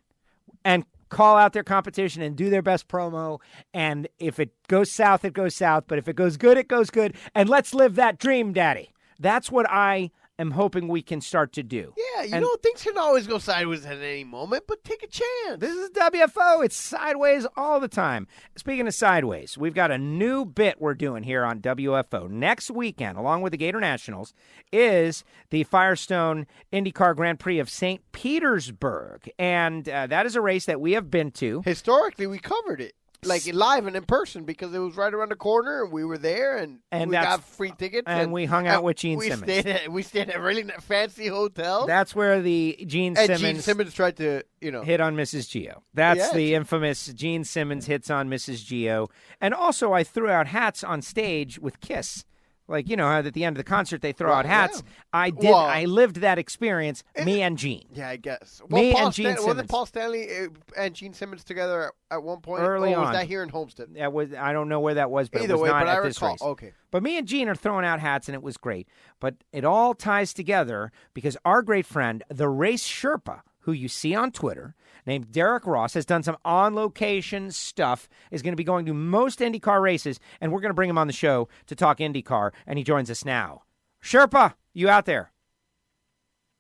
and call out their competition and do their best promo, and if it goes south, it goes south, but if it goes good, it goes good, and let's live that dream, Daddy. That's what I am hoping we can start to do. Yeah, things can always go sideways at any moment, but take a chance. This is WFO. It's sideways all the time. Speaking of sideways, we've got a new bit we're doing here on WFO. Next weekend, along with the Gator Nationals, is the Firestone IndyCar Grand Prix of St. Petersburg. And that is a race that we have been to. Historically, we covered it. Live and in person, because it was right around the corner, and we were there, and we got free tickets. And we hung out with Gene Simmons. We stayed at a really fancy hotel. That's where the Gene Simmons tried to, hit on Mrs. Gio. That's the infamous Gene Simmons hits on Mrs. Gio. And also, I threw out hats on stage with Kiss. How at the end of the concert they throw out hats. Yeah. I lived that experience, me and Gene. Yeah, I guess. Me and Gene Simmons. Wasn't Paul Stanley and Gene Simmons together at one point? Early on. Was that here in Homestead? I don't know where that was, but Either it was way, not but at this race. Okay. But me and Gene are throwing out hats, and it was great. But it all ties together because our great friend, the Race Sherpa, who you see on Twitter, named Derek Ross, has done some on-location stuff, is going to be going to most IndyCar races, and we're going to bring him on the show to talk IndyCar, and he joins us now. Sherpa, you out there?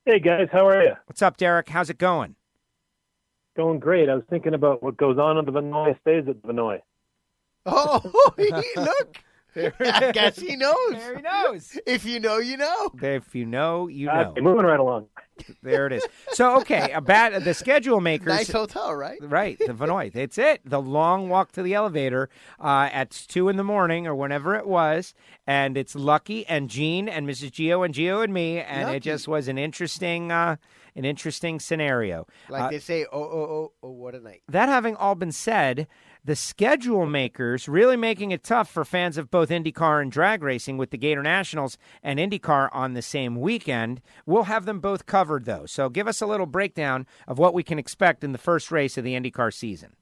Hey, guys, how are you? What's up, Derek? How's it going? Going great. I was thinking about what goes on at the Vinoy stays at the Vinoy. Oh, look. I guess he knows. There he knows. If you know, you know. If you know, you know. Moving right along. There it is. So, okay, the schedule makers. Nice hotel, right? Right, the Vinoy. That's it. The long walk to the elevator at 2 in the morning or whenever it was, and it's Lucky and Gene and Mrs. Gio and Gio and me, and Lucky. It just was an interesting scenario. Like they say, oh, what a night. That having all been said, the schedule makers really making it tough for fans of both IndyCar and drag racing with the Gator Nationals and IndyCar on the same weekend. We'll have them both covered, though. So give us a little breakdown of what we can expect in the first race of the IndyCar season.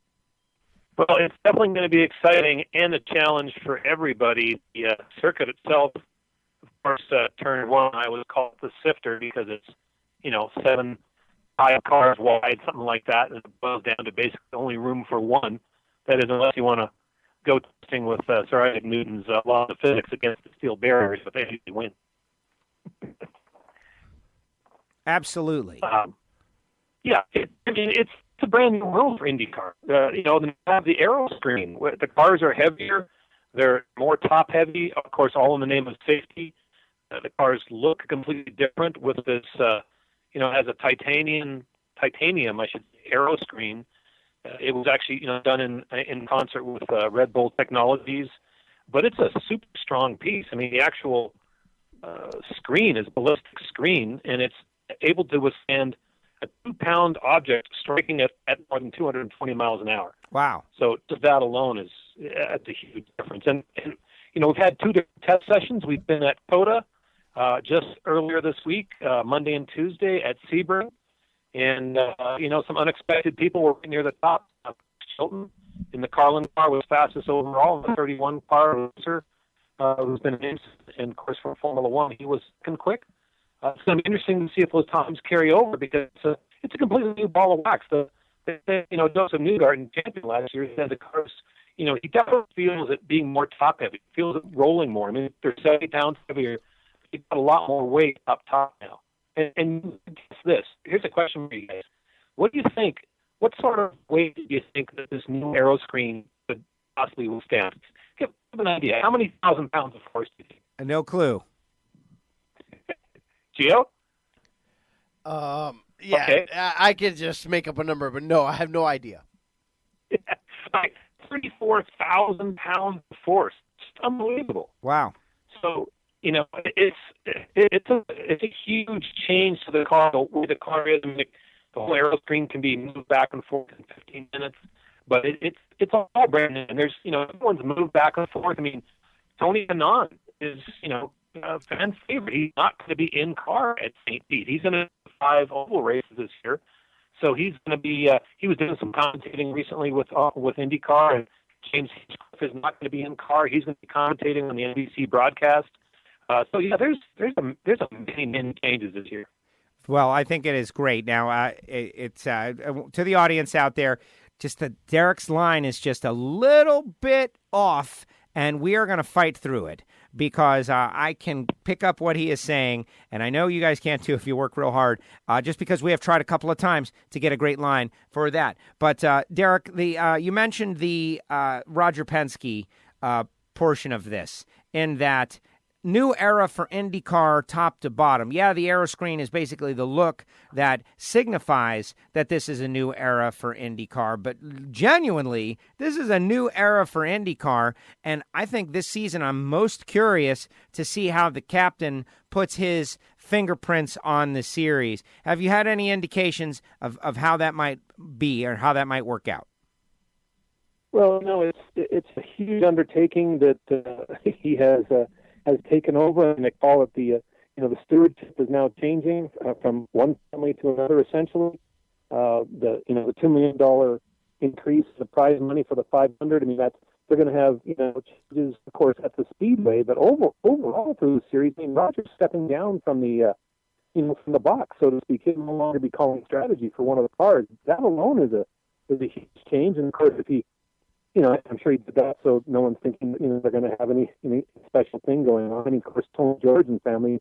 Well, it's definitely going to be exciting and a challenge for everybody. The circuit itself, of course, turn one, I would call it the sifter because it's, 5 cars wide, something like that, and it boils down to basically only room for one. That is, unless you want to go testing with Sir Isaac Newton's law of physics against the steel barriers, but they usually win. Absolutely. It's a brand new rule for IndyCar. They have the aero screen. The cars are heavier. They're more top heavy, of course, all in the name of safety. The cars look completely different with this, has a titanium, I should say, aero screen. It was actually, done in concert with Red Bull Technologies, but it's a super strong piece. I mean, the actual screen is a ballistic screen, and it's able to withstand a 2-pound object striking at more than 220 miles an hour. Wow. So just that alone that's a huge difference. And we've had 2 different test sessions. We've been at COTA just earlier this week, Monday and Tuesday at Sebring. And, some unexpected people were near the top. Chilton in the Carlin car was fastest overall. The 31 car racer who's been in, and, of course, for Formula One, he was second quick. It's going to be interesting to see if those times carry over because it's a completely new ball of wax. Joseph Newgarden, champion last year, said the cars, he definitely feels it being more top heavy. He feels it rolling more. I mean, they're 70 pounds heavier. He's got a lot more weight up top now. And guess this. Here's a question for you guys. What do you think? What sort of weight do you think that this new aero screen could possibly withstand? Give an idea. How many 1,000 pounds of force do you think? No clue. Gio? Yeah, Okay. I could just make up a number, but no, I have no idea. Like 34,000 pounds of force. It's unbelievable. Wow. So, it's a huge change to the car. The way the car is, the whole aero screen can be moved back and forth in 15 minutes, but it's all brand new. And there's, everyone's moved back and forth. I mean, Tony Kanaan is, a fan favorite. He's not going to be in car at St. Pete. He's going to 5 oval races this year. So he's going to be, he was doing some commentating recently with IndyCar, and James Hinchcliffe is not going to be in car. He's going to be commentating on the NBC broadcast. There's a many changes this year. Well, I think it is great. Now, it's to the audience out there, just that Derek's line is just a little bit off, and we are going to fight through it because I can pick up what he is saying, and I know you guys can't too if you work real hard, just because we have tried a couple of times to get a great line for that. But, Derek, you mentioned the Roger Penske portion of this, in that new era for IndyCar top to bottom. Yeah, the aero screen is basically the look that signifies that this is a new era for IndyCar, but genuinely, this is a new era for IndyCar, and I think this season I'm most curious to see how the captain puts his fingerprints on the series. Have you had any indications of how that might be or how that might work out? Well, no, it's a huge undertaking that he has taken over, and they call it the stewardship is now changing from one family to another. Essentially, the $2 million increase the prize money for the 500. I mean, they're going to have changes, of course, at the speedway, but overall through the series. I mean, Roger's stepping down from the from the box, so to speak. He'll no longer be calling strategy for one of the cars. That alone is a huge change, and of course, if he I'm sure he did that so no one's thinking they're going to have any special thing going on. I mean, of course, Tony George and family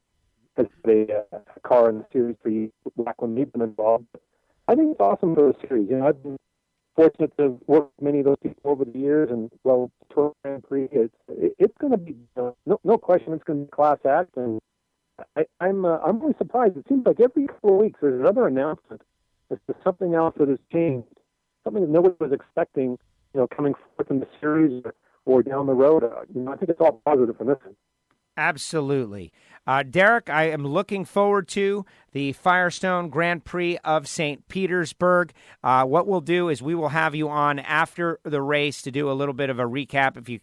has a car in the series for you back when they've been involved. I think it's awesome for the series. I've been fortunate to work with many of those people over the years, and well, Tour Grand Prix, it's going to be no question, it's going to be a class act, and I'm really surprised. It seems like every couple of weeks there's another announcement as to something else that has changed, something that nobody was expecting, coming forth in the series or down the road. I think it's all positive from this. Absolutely. Derek, I am looking forward to the Firestone Grand Prix of St. Petersburg. What we'll do is we will have you on after the race to do a little bit of a recap. If you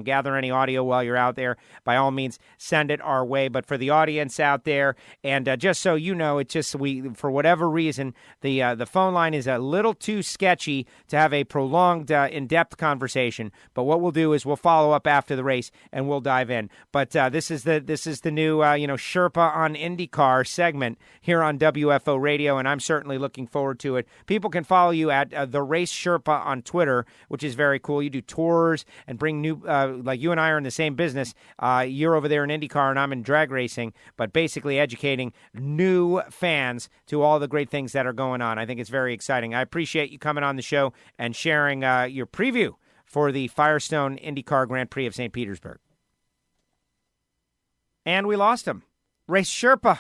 gather any audio while you're out there, by all means, send it our way. But for the audience out there, and just so you know, it's just for whatever reason, the phone line is a little too sketchy to have a prolonged, in-depth conversation. But what we'll do is we'll follow up after the race and we'll dive in. But this is the new Sherpa on IndyCar segment here on WFO Radio, and I'm certainly looking forward to it. People can follow you at the Race Sherpa on Twitter, which is very cool. You do tours and bring new, like you and I are in the same business. You're over there in IndyCar and I'm in drag racing, but basically educating new fans to all the great things that are going on. I think it's very exciting. I appreciate you coming on the show and sharing your preview for the Firestone IndyCar Grand Prix of St. Petersburg. And we lost him. Race Sherpa.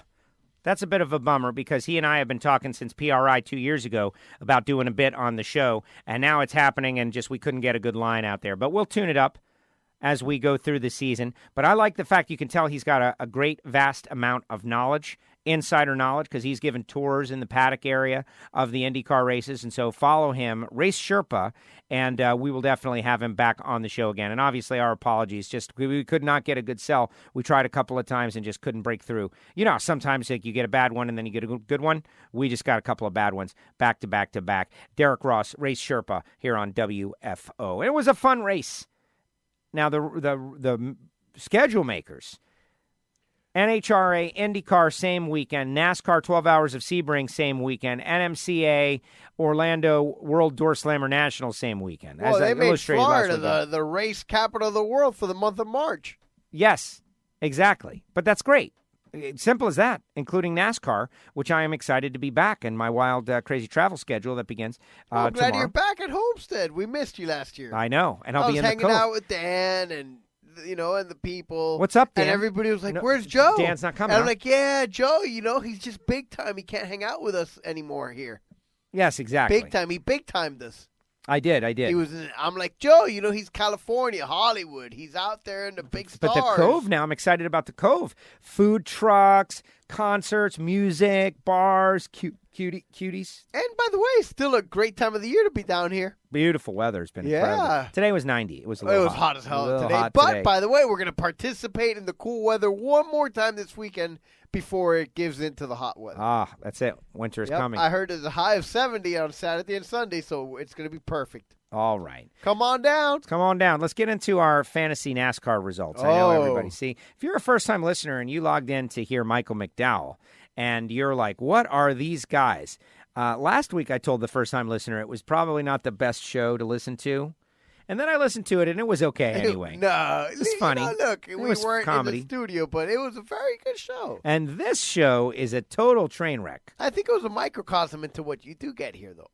That's a bit of a bummer because he and I have been talking since PRI 2 years ago about doing a bit on the show, and now it's happening and just we couldn't get a good line out there. But we'll tune it up as we go through the season. But I like the fact you can tell he's got a great, vast amount of knowledge, insider knowledge, because he's given tours in the paddock area of the IndyCar races. And so follow him, Race Sherpa, and we will definitely have him back on the show again. And obviously our apologies. Just we could not get a good sell. We tried a couple of times and just couldn't break through. Sometimes you get a bad one and then you get a good one. We just got a couple of bad ones back to back to back. Derek Ross, Race Sherpa here on WFO. It was a fun race. Now, the schedule makers, NHRA, IndyCar, same weekend, NASCAR, 12 Hours of Sebring, same weekend, NMCA, Orlando World Door Slammer National, same weekend. Well, they made Florida the race capital of the world for the month of March. Yes, exactly. But that's great. Simple as that, including NASCAR, which I am excited to be back in my wild, crazy travel schedule that begins I'm glad tomorrow. You're back at Homestead. We missed you last year. I know, and I'll be in the Cove. I was hanging out with Dan and the people. What's up, Dan? And everybody was like, "Where's Joe?" Dan's not coming. And I'm like, "Yeah, Joe. He's just big time. He can't hang out with us anymore here." Yes, exactly. Big time. He big timed us. I did. I'm like, Joe, he's California, Hollywood. He's out there in the big stars. But the Cove now, I'm excited about the Cove. Food trucks, concerts, music, bars, cuties. And by the way, still a great time of the year to be down here. Beautiful weather. It's been incredible. Today was 90. It was hot as hell today. But by the way, we're going to participate in the cool weather one more time this weekend before it gives into the hot weather. Ah, that's it. Winter is coming. I heard there's a high of 70 on Saturday and Sunday, so it's going to be perfect. All right. Come on down. Let's get into our fantasy NASCAR results. I know everybody. See, if you're a first-time listener and you logged in to hear Michael McDowell and you're like, what are these guys? Last week I told the first-time listener it was probably not the best show to listen to. And then I listened to it, and it was okay anyway. No. It was funny. Look, we weren't comedy. in the studio, but it was a very good show. And this show is a total train wreck. I think it was a microcosm into what you do get here, though.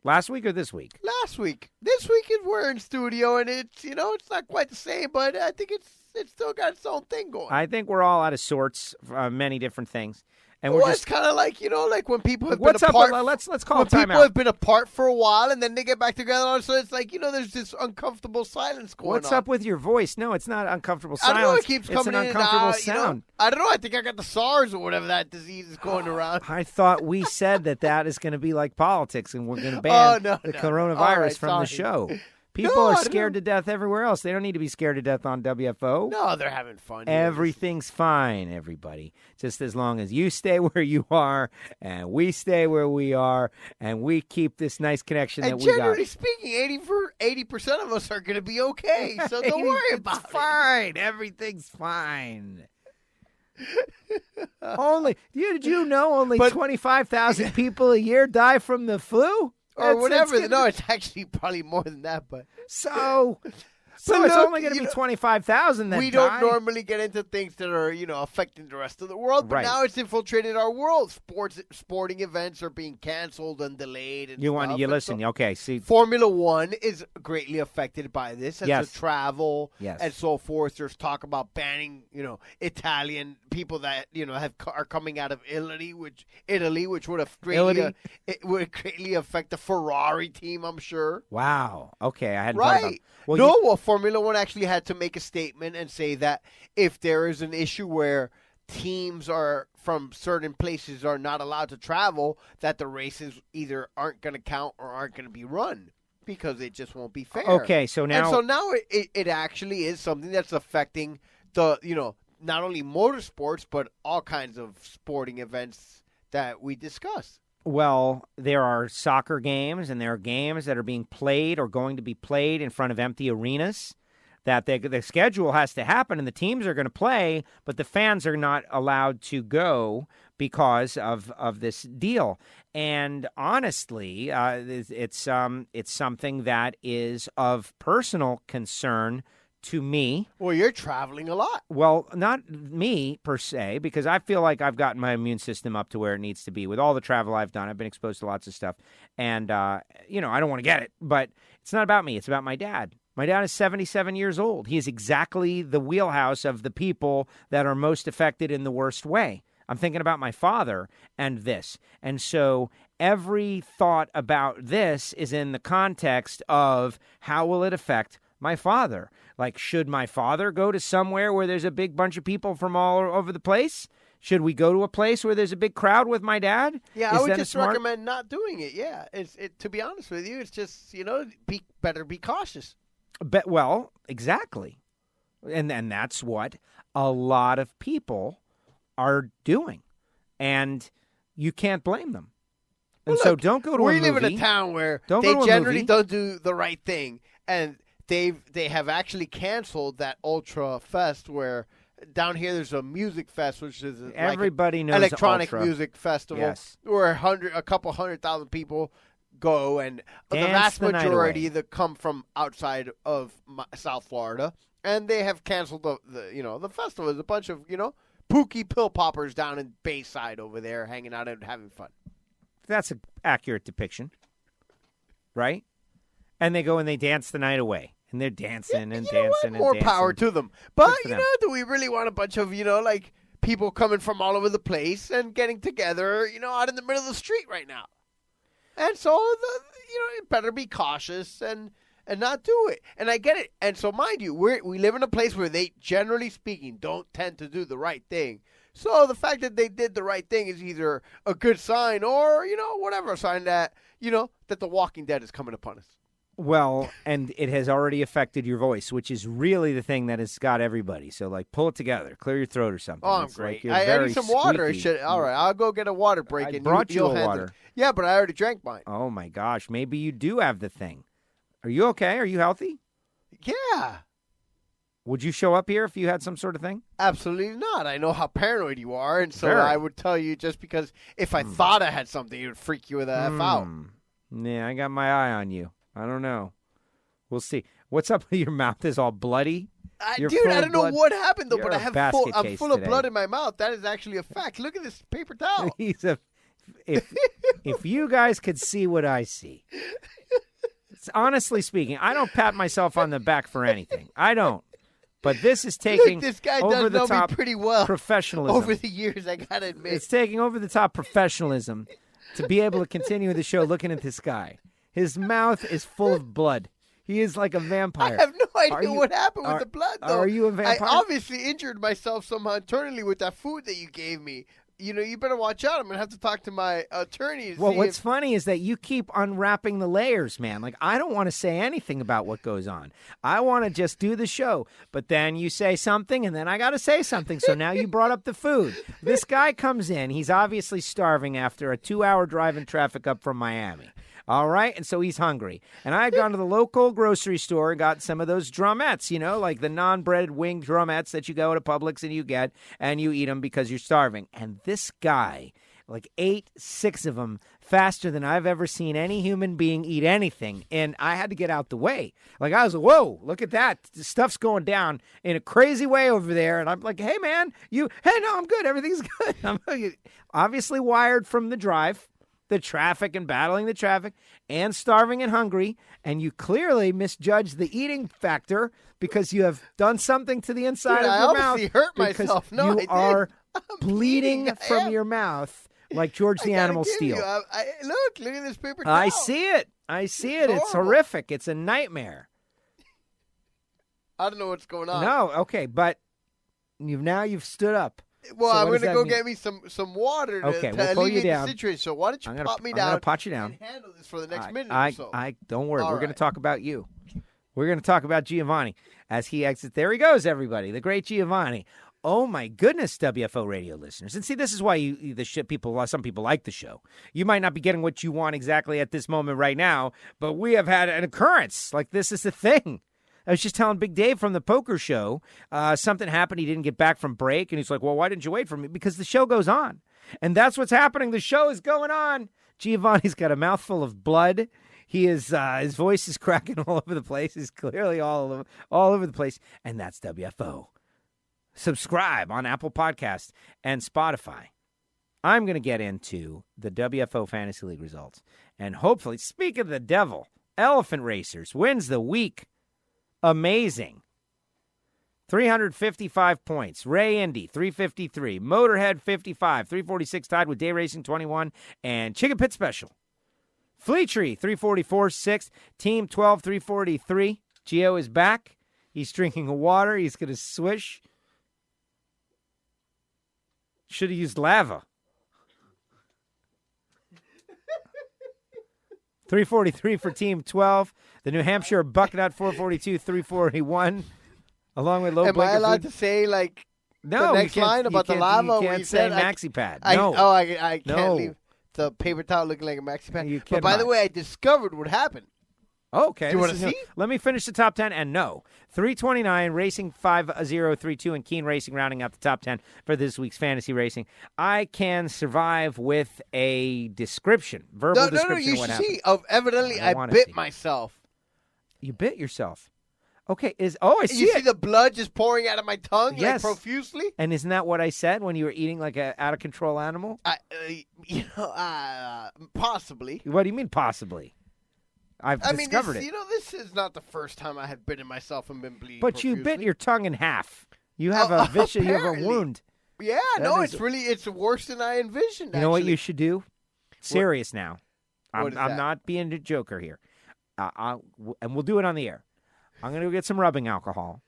Last week or this week? Last week. This week we're in studio, and it's not quite the same, but I think it's still got its own thing going. I think we're all out of sorts, many different things. And it's kind of like, like when people have been apart. Let's call it time out. People have been apart for a while and then they get back together. So it's like, there's this uncomfortable silence going on. What's up with your voice? No, it's not uncomfortable silence. I don't know. It keeps coming in and out. It's an uncomfortable sound. I don't know. I think I got the SARS or whatever that disease is going around. I thought we said that is going to be like politics and we're going to ban the coronavirus from the show. People are scared to death everywhere else. They don't need to be scared to death on WFO. No, they're having fun. Everything's fine, everybody. Just as long as you stay where you are and we stay where we are and we keep this nice connection that we got. And generally speaking, 80% of us are going to be okay. So don't worry about it. It's fine. Everything's fine. Did you know only 25,000 people a year die from the flu? Or whatever. No, it's actually probably more than that. But so, So But it's look, only going to be 25,000 that we die. don't normally get into things that are, affecting the rest of the world. But Right. now it's infiltrated our world. Sporting events are being canceled and delayed. And Listen. Okay, see. Formula One is greatly affected by this as Yes. the travel Yes. and so forth. There's talk about banning, Italian people that are coming out of Italy, which would have greatly affect the Ferrari team, I'm sure. Wow. Okay, I hadn't thought about Right. Well, Formula One actually had to make a statement and say that if there is an issue where teams are from certain places are not allowed to travel, that the races either aren't going to count or aren't going to be run because it just won't be fair. Okay, so now it actually is something that's affecting the, not only motorsports, but all kinds of sporting events that we discuss. Well, there are soccer games, and there are games that are being played or going to be played in front of empty arenas. That the schedule has to happen, and the teams are going to play, but the fans are not allowed to go because of this deal. And honestly, it's something that is of personal concern to me. Well, you're traveling a lot. Well, not me per se, because I feel like I've gotten my immune system up to where it needs to be. With all the travel I've done, I've been exposed to lots of stuff. And, I don't want to get it. But it's not about me. It's about my dad. My dad is 77 years old. He is exactly the wheelhouse of the people that are most affected in the worst way. I'm thinking about my father and this. And so every thought about this is in the context of how will it affect my father? Like, should my father go to somewhere where there's a big bunch of people from all over the place? Should we go to a place where there's a big crowd with my dad? Yeah, I would just recommend not doing it. Yeah, to be honest with you, it's just, better be cautious. Well, exactly. And that's what a lot of people are doing. And you can't blame them. And so don't go to a movie. We live in a town where they generally don't do the right thing. And they have actually canceled that Ultra Fest where down here there's a music fest, which is everybody knows electronic Ultra. Music festival, yes, where a couple 100,000 people go, and the vast majority that come from outside of South Florida, and they have canceled the festival. There's a bunch of pookie pill poppers down in Bayside over there hanging out and having fun. That's an accurate depiction, right? And they go and they dance the night away. And they're dancing and dancing. More power to them. But, do we really want a bunch of, people coming from all over the place and getting together, out in the middle of the street right now? And so, it better be cautious and not do it. And I get it. And so, mind you, we live in a place where they, generally speaking, don't tend to do the right thing. So the fact that they did the right thing is either a good sign or, whatever, a sign that, that the Walking Dead is coming upon us. Well, and it has already affected your voice, which is really the thing that has got everybody. So, pull it together. Clear your throat or something. Oh, I'm great. I need some water. All right, I'll go get a water break. I brought you a water. Yeah, but I already drank mine. Oh, my gosh. Maybe you do have the thing. Are you okay? Are you healthy? Yeah. Would you show up here if you had some sort of thing? Absolutely not. I know how paranoid you are, and so I would tell you just because if I thought I had something, it would freak you the F out. Yeah, I got my eye on you. I don't know. We'll see. What's up with your mouth? Is all bloody? Dude, I don't know what happened, though, but I'm full of today. Blood in my mouth. That is actually a fact. Look at this paper towel. If you guys could see what I see. Honestly speaking, I don't pat myself on the back for anything. I don't. But this is taking this guy over does the know top me pretty well professionalism. Over the years, I got to admit. It's taking over the top professionalism to be able to continue the show looking at this guy. His mouth is full of blood. He is like a vampire. I have no idea what happened with the blood, though. Are you a vampire? I obviously injured myself somehow internally with that food that you gave me. You better watch out. I'm going to have to talk to my attorney. Well, what's funny is that you keep unwrapping the layers, man. I don't want to say anything about what goes on. I want to just do the show. But then you say something, and then I got to say something. So now you brought up the food. This guy comes in. He's obviously starving after a 2-hour drive in traffic up from Miami. All right, and so he's hungry. And I had gone to the local grocery store and got some of those drumettes, like the non-breaded winged drumettes that you go to Publix and you get, and you eat them because you're starving. And this guy, ate 6 of them faster than I've ever seen any human being eat anything, and I had to get out the way. Like, I was like, whoa, look at that. The stuff's going down in a crazy way over there, and I'm like, hey, man, hey, no, I'm good. Everything's good. I'm obviously wired from the drive, the traffic and battling the traffic, and starving and hungry, and you clearly misjudged the eating factor because you have done something to the inside of your mouth. I obviously hurt myself. No, you are bleeding from your mouth like George the Animal Steel. Look at this paper towel. I see it. It's horrific. It's a nightmare. I don't know what's going on. No, okay, but you've stood up. Well, so I'm going to go get me some water to alleviate the situation. So why don't you pop me down? I'm going to pot you down. And handle this for the next minute or so. Don't worry. We're going to talk about you. We're going to talk about Giovanni as he exits. There he goes, everybody. The great Giovanni. Oh, my goodness, WFO radio listeners. And see, this is why some people like the show. You might not be getting what you want exactly at this moment right now, but we have had an occurrence. Like, this is the thing. I was just telling Big Dave from the poker show, something happened. He didn't get back from break, and he's like, well, why didn't you wait for me? Because the show goes on. And that's what's happening. The show is going on. Giovanni's got a mouthful of blood. He is his voice is cracking all over the place. He's clearly all over the place. And that's WFO. Subscribe on Apple Podcasts and Spotify. I'm going to get into the WFO Fantasy League results. And hopefully, speak of the devil, Elephant Racers wins the week. Amazing. 355 points. Ray Indy, 353. Motorhead, 55. 346 tied with Day Racing, 21. And Chicken Pit Special. Flea Tree, 344, 6th. Team 12, 343. Gio is back. He's drinking water. He's going to swish. Should have used lava. 343 for Team 12. The New Hampshire Bucknut 442, 341. Along with low. Am I allowed to say the next line about the lava? You can't say maxi pad. No. I can't leave the paper towel looking like a maxi pad. But by the way, I discovered what happened. Okay. Do you want to see? Let me finish the top 10. And no. 329, Racing 5032, and Keen Racing rounding out the top 10 for this week's fantasy racing. I can survive with a description, verbal description of what happened. Evidently, I bit myself. You bit yourself. Okay. I see You see the blood just pouring out of my tongue profusely? And isn't that what I said when you were eating like an out-of-control animal? Possibly. What do you mean possibly? I've discovered it. This is not the first time I have bitten myself and been bleeding. But you bit your tongue in half. You have a you have a wound. Yeah, it's worse than I envisioned. You know what you should do? Serious now. I'm not being a joker here. And we'll do it on the air. I'm going to go get some rubbing alcohol,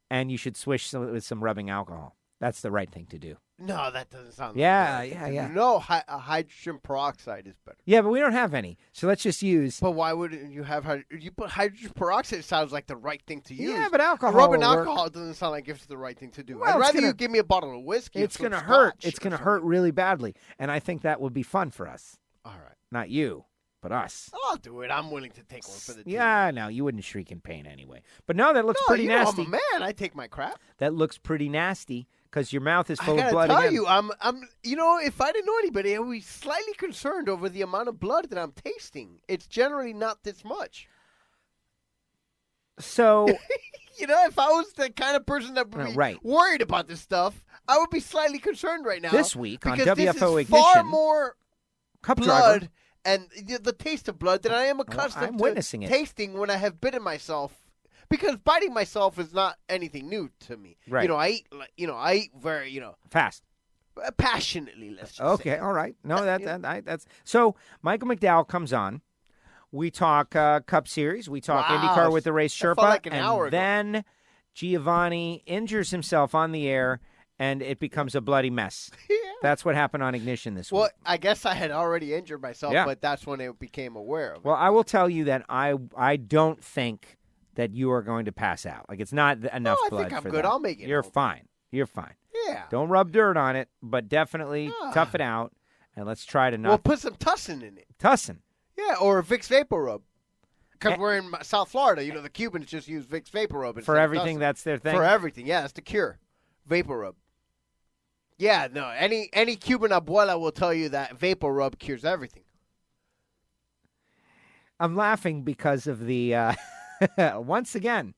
and you should swish with some rubbing alcohol. That's the right thing to do. No, that doesn't sound Yeah. No, hydrogen peroxide is better. Yeah, but we don't have any, so let's just use... But why wouldn't you have you put hydrogen peroxide? Sounds like the right thing to use. Yeah, but alcohol rubbing alcohol doesn't sound like it's the right thing to do. Well, I'd rather you give me a bottle of whiskey. It's going to hurt. It's going to hurt really badly, and I think that would be fun for us. All right. Not you, but us. I'll do it. I'm willing to take one for the team. Yeah, no, you wouldn't shriek in pain anyway. But no, that looks pretty nasty. I'm a man. I take my crap. That looks pretty nasty. Because your mouth is full of blood. I gotta tell you, I'm. If I didn't know anybody, I would be slightly concerned over the amount of blood that I'm tasting. It's generally not this much. So, if I was the kind of person that would be worried about this stuff, I would be slightly concerned right now. This week on WFO Ignition, far more cup blood driver. And the taste of blood that I am accustomed to tasting when I have bitten myself. Because biting myself is not anything new to me. Right. I eat very, fast, passionately. Let's just say. Okay, all right. No, that's so. Michael McDowell comes on. We talk Cup Series. We talk IndyCar with the race Sherpa, like an hour ago. Then Giovanni injures himself on the air, and it becomes a bloody mess. Yeah. That's what happened on Ignition this week. Well, I guess I had already injured myself, but that's when I became aware of it. Well, I will tell you that I don't think that you are going to pass out. Like, it's not enough blood for that. I think I'm good. I'll make it. You're fine. You're fine. Yeah. Don't rub dirt on it, but definitely tough it out, and let's try to not. Well, put some Tussin in it. Tussin. Yeah, or a Vicks Vapor Rub. Because we're in South Florida. The Cubans just use Vicks Vapor Rub. For everything, that's their thing? For everything, yeah. That's the cure. Vapor Rub. Yeah, no. Any Cuban abuela will tell you that Vapor Rub cures everything. I'm laughing because of the, once again,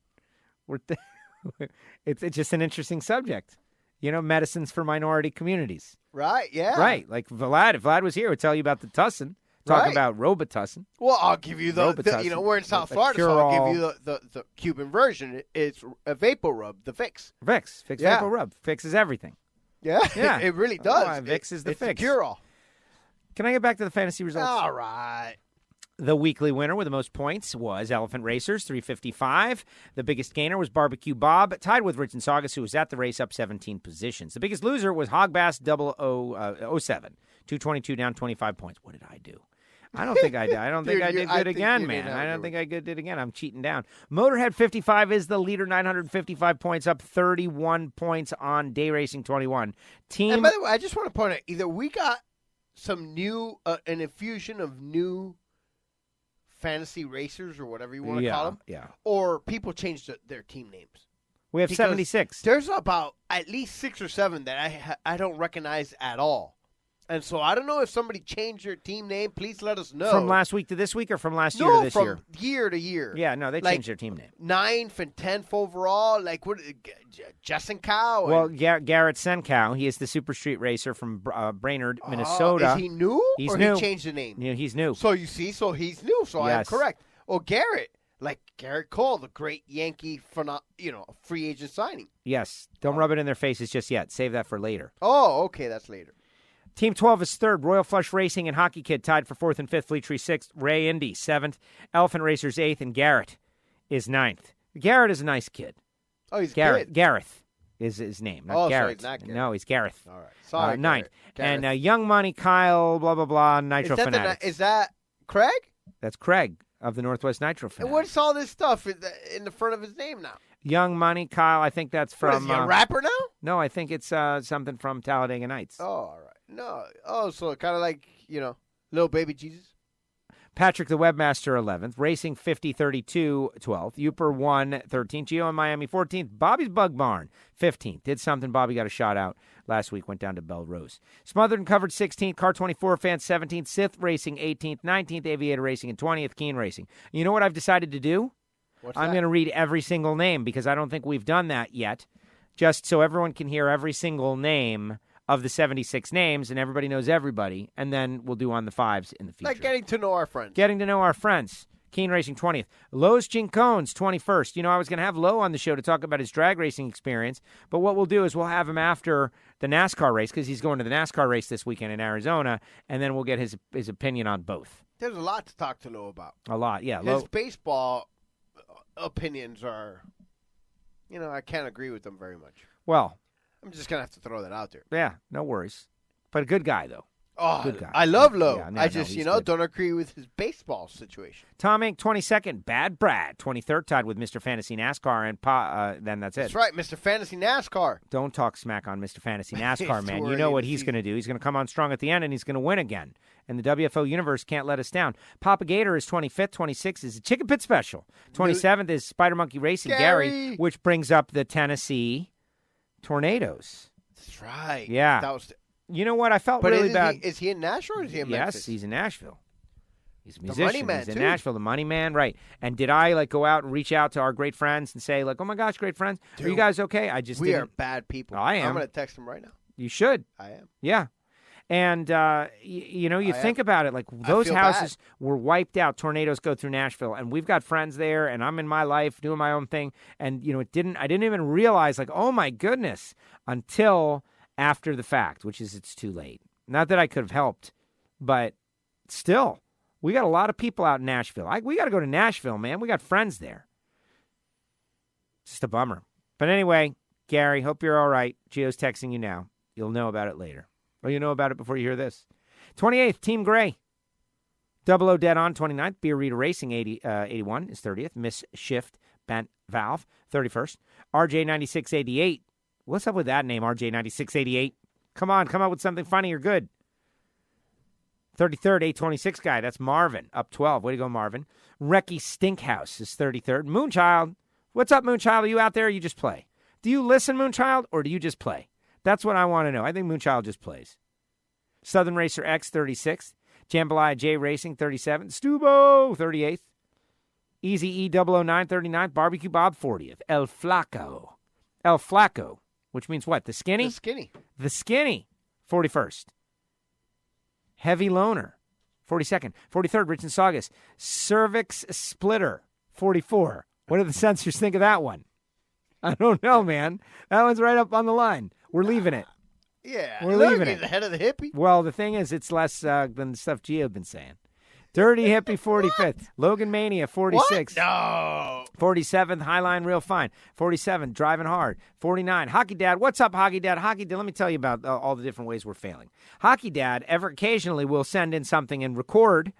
it's just an interesting subject. Medicines for minority communities. Right, yeah. Right, like Vlad. If Vlad was here, would tell you about the Tussin. Talk about Robitussin. Well, I'll give you the we're in South Florida, so I'll give you the Cuban version. It's a Vapor Rub, the Vicks. Vicks Vapor Rub. Fixes everything. Yeah, it really does. Vicks is the fix. It's the cure-all. Can I get back to the fantasy results? All right. The weekly winner with the most points was Elephant Racers, 355. The biggest gainer was Barbecue Bob, tied with Rich and Saugus, who was at the race up 17 positions. The biggest loser was Hogbass 007, 222 down 25 points. What did I do? I don't think I did. I don't think I did good again, man. I don't think I did it again. I'm cheating down. Motorhead 55 is the leader, 955 points, up 31 points on Day Racing 21. And by the way, I just want to point out, either we got some new, an infusion of new fantasy racers or whatever you want to call them, or people changed their team names. We have 76. There's about at least 6 or 7 that I don't recognize at all. And so I don't know if somebody changed your team name. Please let us know. From last week to this week or from last year to this year? No, from year to year. Yeah, no, they changed their team name. 9th and 10th overall. Like, what? Jessenkow? Well, Garrett Senkow. He is the Super Street Racer from Brainerd, Minnesota. Is he new? He's or new. He changed the name? Yeah, he's new. So you see, he's new. So yes. I am correct. Well, Garrett. Like Garrett Cole, the great Yankee, free agent signing. Yes. Don't rub it in their faces just yet. Save that for later. Oh, okay. That's later. Team 12 is 3rd. Royal Flush Racing and Hockey Kid tied for 4th and 5th. Fleet Tree 6th. Ray Indy 7th. Elephant Racers 8th. And Garrett is 9th. Garrett is a nice kid. Oh, he's Garrett. Kid. Gareth is his name. Not Garrett. So he's not Garrett. No, he's Gareth. All right. Sorry, 9th. Gareth. And Young Money, Kyle, blah, blah, blah, Nitro Fanatics. Is that Craig? That's Craig of the Northwest Nitro Fanatics. And what's all this stuff in the front of his name now? Young Money, Kyle, I think that's from... What, is he a rapper now? No, I think it's something from Talladega Nights. Oh, all right. No. Oh, so kind of like, Little Baby Jesus? Patrick the Webmaster 11th. Racing 50-32 12th. Uper 1 13th. Gio in Miami 14th. Bobby's Bug Barn 15th. Did something. Bobby got a shot out last week. Went down to Belle Rose. Smothered and Covered 16th. Car 24 Fans 17th. Sith Racing 18th. 19th. Aviator Racing. And 20th. Keen Racing. You know what I've decided to do? I'm going to read every single name because I don't think we've done that yet. Just so everyone can hear every single name of the 76 names, and everybody knows everybody, and then we'll do on the 5s in the future. Like getting to know our friends. Getting to know our friends. Keen Racing 20th. Lowe's Chincones 21st. I was going to have Lowe on the show to talk about his drag racing experience, but what we'll do is we'll have him after the NASCAR race because he's going to the NASCAR race this weekend in Arizona, and then we'll get his opinion on both. There's a lot to talk to Lowe about. A lot, yeah. His baseball opinions are, I can't agree with them very much. Well, I'm just going to have to throw that out there. Yeah, no worries. But a good guy, though. Oh, good guy. I love Lowe. Yeah, I just, don't agree with his baseball situation. Tom Inc., 22nd. Bad Brad, 23rd, tied with Mr. Fantasy NASCAR, and then that's it. That's right, Mr. Fantasy NASCAR. Don't talk smack on Mr. Fantasy NASCAR, man. You know what he's going to do. He's going to come on strong at the end, and he's going to win again. And the WFO universe can't let us down. Papa Gator is 25th. 26th is a Chicken Pit Special. 27th is Spider Monkey Racing, Gary, which brings up the Tennessee Tornadoes. That's right. Yeah. That was you know what? I felt really bad. Is he in Nashville or is he in Memphis? Yes, he's in Nashville. He's a musician. The Money Man, he's in Nashville, the Money Man, right. And did I, go out and reach out to our great friends and say, oh, my gosh, great friends, Dude, are you guys okay? I just We didn't. are bad people. I am. I'm going to text him right now. You should. I am. Yeah. And, you think about it, those houses were wiped out. Tornadoes go through Nashville, and we've got friends there, and I'm in my life doing my own thing. And, I didn't even realize, oh, my goodness, until after the fact, which is it's too late. Not that I could have helped, but still, we got a lot of people out in Nashville. We got to go to Nashville, man. We got friends there. Just a bummer. But anyway, Gary, hope you're all right. Gio's texting you now. You'll know about it later. Or you'll know about it before you hear this. 28th, Team Gray. 00 Dead On, 29th. Beer Rita Racing, 81 is 30th. Miss Shift, Bent Valve, 31st. RJ9688. What's up with that name, RJ9688? Come on, come up with something funny or good. 33rd, 826 guy. That's Marvin, up 12. Way to go, Marvin. Recky Stinkhouse is 33rd. Moonchild. What's up, Moonchild? Are you out there or you just play? Do you listen, Moonchild, or do you just play? That's what I want to know. I think Moonchild just plays. Southern Racer X, 36th. Jambalaya J Racing, 37th. Stubo, 38th. Easy E 009, 39th. Barbecue Bob, 40th. El Flaco, which means what? The skinny? The skinny, 41st. Heavy Loner, 42nd. 43rd, Rich and Saugus. Cervix Splitter, 44. What do the censors think of that one? I don't know, man. That one's right up on the line. We're leaving it. Yeah. We're leaving it. He's the head of the hippie. Well, the thing is, it's less than the stuff Gio been saying. Dirty Hippie, 45th. Logan Mania, 46th. No. 47th, Highline Real Fine. 47th, Driving Hard. 49, Hockey Dad. What's up, Hockey Dad? Hockey Dad, let me tell you about all the different ways we're failing. Hockey Dad, ever occasionally, will send in something and record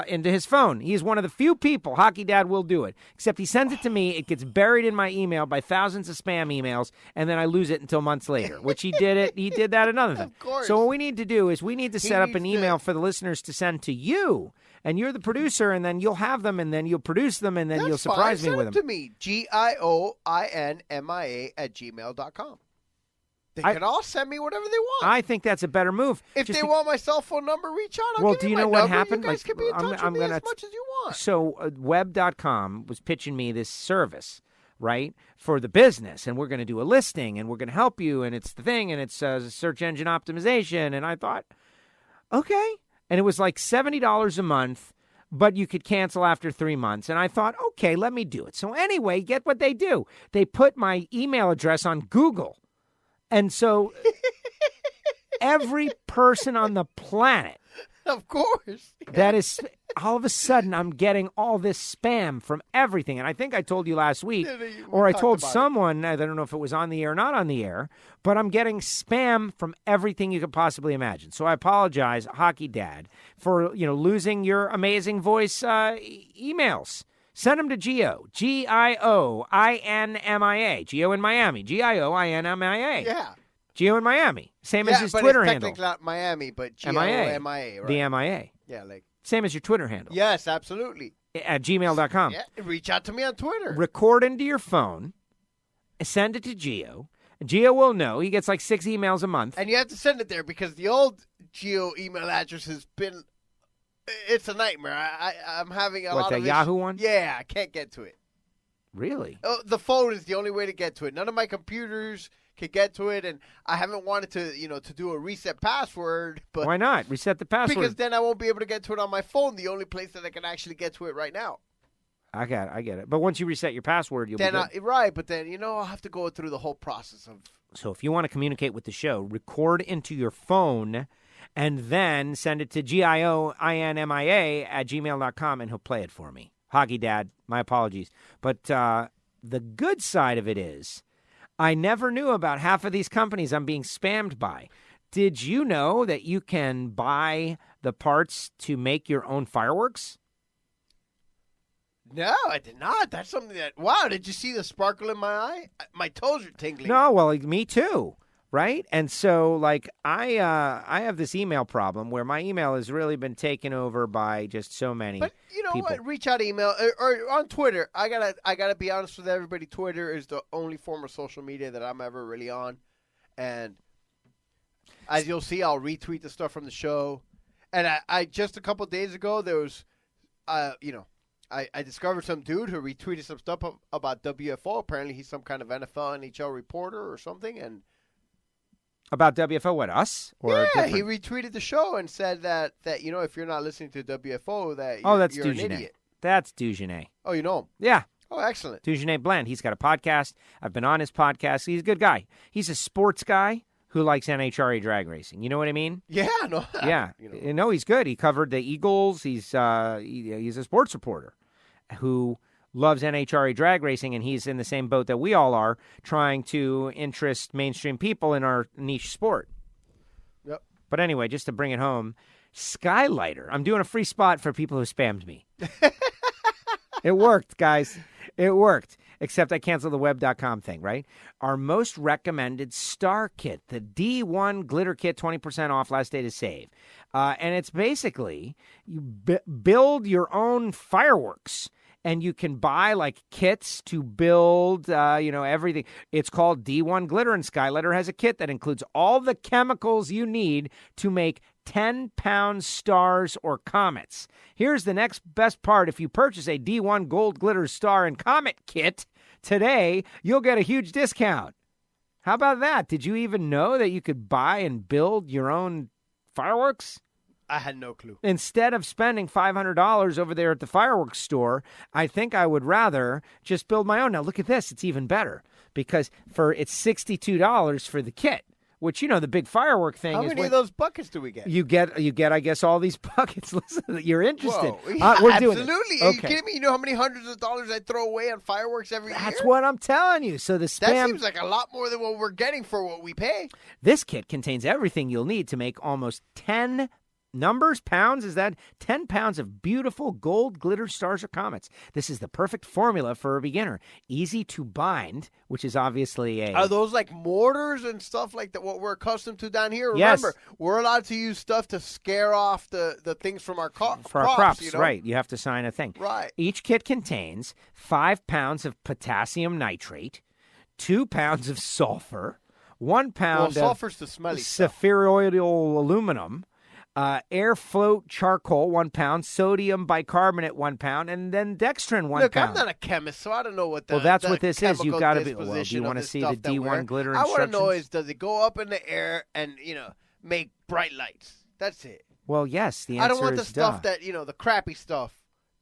into his phone. He's one of the few people, Hockey Dad will do it. Except he sends it to me, it gets buried in my email by thousands of spam emails, and then I lose it until months later, which he did that another thing. Of course. So what we need to do is we need to set up an email for the listeners to send to you, and you're the producer, and then you'll have them, and then you'll produce them, and then you'll surprise me with them. Send it to me, GIOINMIA@gmail.com. They can all send me whatever they want. I think that's a better move. If they want my cell phone number, reach out. Well, do you know what happened? You guys can be in touch with me as much as you want. So web.com was pitching me this service, right, for the business, and we're going to do a listing, and we're going to help you, and it's the thing, and it's search engine optimization, and I thought, okay. And it was like $70 a month, but you could cancel after 3 months. And I thought, okay, let me do it. So anyway, get what they do. They put my email address on Google. And so every person on the planet, of course, that is, all of a sudden, I'm getting all this spam from everything. And I think I told you last week, or I told someone, I don't know if it was on the air or not on the air, but I'm getting spam from everything you could possibly imagine. So I apologize, Hockey Dad, for losing your amazing voice emails. Send them to Gio, Gioinmia, Gio in Miami, Gioinmia. Yeah. Gio in Miami, same as his Twitter handle. Technically not Miami, but MIA, right? The MIA. Yeah, like same as your Twitter handle. Yes, absolutely. At gmail.com. Yeah, reach out to me on Twitter. Record into your phone, send it to Gio. Gio will know. He gets like 6 emails a month. And you have to send it there because the old Gio email address has been, it's a nightmare. I'm having a lot of the Yahoo one? Yeah, I can't get to it. Really? The phone is the only way to get to it. None of my computers can get to it, and I haven't wanted to, to do a reset password. But why not? Reset the password. Because then I won't be able to get to it on my phone, the only place that I can actually get to it right now. I get it. But once you reset your password, you'll be good. Right, but then, I'll have to go through the whole process of... So if you want to communicate with the show, record into your phone and then send it to GIOINMIA@gmail.com, and he'll play it for me. Hockey Dad, my apologies. But the good side of it is I never knew about half of these companies I'm being spammed by. Did you know that you can buy the parts to make your own fireworks? No, I did not. That's something that... Wow, did you see the sparkle in my eye? My toes are tingling. No, well, me too. Right? And so, I have this email problem where my email has really been taken over by just so many But you know people. what? Reach out email or on Twitter. I gotta be honest with everybody. Twitter is the only form of social media that I'm ever really on. And as you'll see, I'll retweet the stuff from the show. And I just a couple of days ago, there was, I discovered some dude who retweeted some stuff about WFO. Apparently, he's some kind of NFL, NHL reporter or something, and... About WFO, what, us? Or yeah, he retweeted the show and said that if you're not listening to WFO, that you're an idiot. That's Dugenet. Oh, you know him? Yeah. Oh, excellent. Dugenet Blend. He's got a podcast. I've been on his podcast. He's a good guy. He's a sports guy who likes NHRA drag racing. You know what I mean? Yeah, no. Yeah. He's good. He covered the Eagles. He's a sports reporter who loves NHRA drag racing, and he's in the same boat that we all are, trying to interest mainstream people in our niche sport. Yep. But anyway, just to bring it home, Skylighter. I'm doing a free spot for people who spammed me. It worked, guys. It worked. Except I canceled the web.com thing, right? Our most recommended star kit, the D1 glitter kit, 20% off, last day to save. And it's basically you build your own fireworks. And you can buy kits to build, everything. It's called D1 Glitter, and Skylighter has a kit that includes all the chemicals you need to make 10-pound stars or comets. Here's the next best part. If you purchase a D1 Gold Glitter Star and Comet kit today, you'll get a huge discount. How about that? Did you even know that you could buy and build your own fireworks? I had no clue. Instead of spending $500 over there at the fireworks store, I think I would rather just build my own. Now, look at this. It's even better because it's $62 for the kit, which, the big firework thing How is. How many of those buckets do we get? You get, I guess, all these buckets. Listen, you're interested. Whoa. We're doing it. Absolutely. Are you kidding me? You know how many hundreds of dollars I throw away on fireworks every year? That's what I'm telling you. So the spam. That seems like a lot more than what we're getting for what we pay. This kit contains everything you'll need to make almost 10 pounds, is that 10 pounds of beautiful gold glitter stars or comets. This is the perfect formula for a beginner. Easy to bind, which is obviously Are those like mortars and stuff like that, what we're accustomed to down here? Yes. Remember, we're allowed to use stuff to scare off the things from our crops. For our crops, right. You have to sign a thing. Right. Each kit contains 5 pounds of potassium nitrate, 2 pounds of sulfur, 1 pound sulfur's the smelly spheroidal aluminum, air float charcoal, 1 pound, sodium bicarbonate, 1 pound, and then dextrin, 1 Look, pound. I'm not a chemist, so I don't know what the Well, that's what this is. You've got to be. Well, Well, do you want to see the D1 glitter I instructions? want to know is, does it go up in the air and, make bright lights? That's it. Well, yes, the answer is I don't want the stuff duh. that, the crappy stuff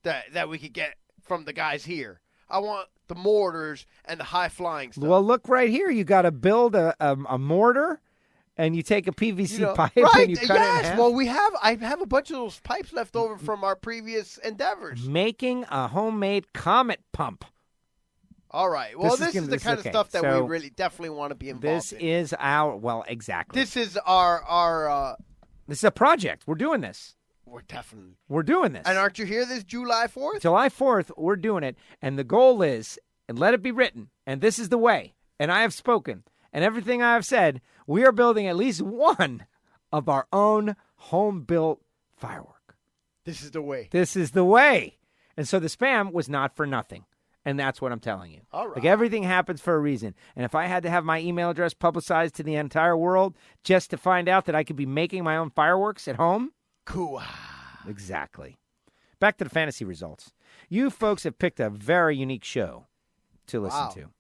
that we could get from the guys here. I want the mortars and the high-flying stuff. Well, look right here. You got to build a mortar. And you take a PVC pipe and you cut it in half. Well, I have a bunch of those pipes left over from our previous endeavors. Making a homemade comet pump. All right. Well, this is the kind of stuff that we really definitely want to be involved in. This is exactly. This is our this is a project. We're doing this. We're doing this. And aren't you here this July 4th? July 4th, we're doing it. And the goal is, and let it be written, and this is the way, and I have spoken, and everything I have said, we are building at least one of our own home-built firework. This is the way. This is the way. And so the spam was not for nothing. And that's what I'm telling you. All right. Like, everything happens for a reason. And if I had to have my email address publicized to the entire world just to find out that I could be making my own fireworks at home. Cool. Exactly. Back to the fantasy results. You folks have picked a very unique show to listen to.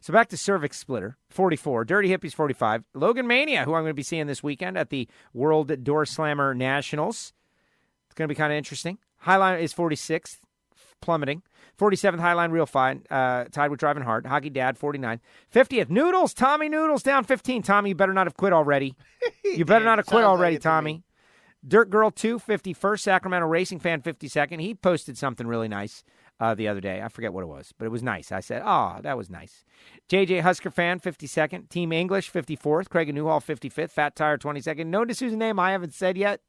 So back to Cervix Splitter, 44. Dirty Hippies, 45. Logan Mania, who I'm going to be seeing this weekend at the World Door Slammer Nationals. It's going to be kind of interesting. Highline is 46th, plummeting. 47th, Highline, real fine. Tied with Driving Hard. Hockey Dad, 49. 50th, Noodles. Tommy Noodles, down 15. Tommy, you better not have quit already. You better not have quit already, Tommy. Dirt Girl 2, 51st. Sacramento Racing Fan, 52nd. He posted something really nice the other day. I forget what it was, but it was nice. I said, that was nice. JJ Husker Fan, 52nd. Team English, 54th. Craig and Newhall, 55th. Fat Tire, 22nd. Notice whose name I haven't said yet.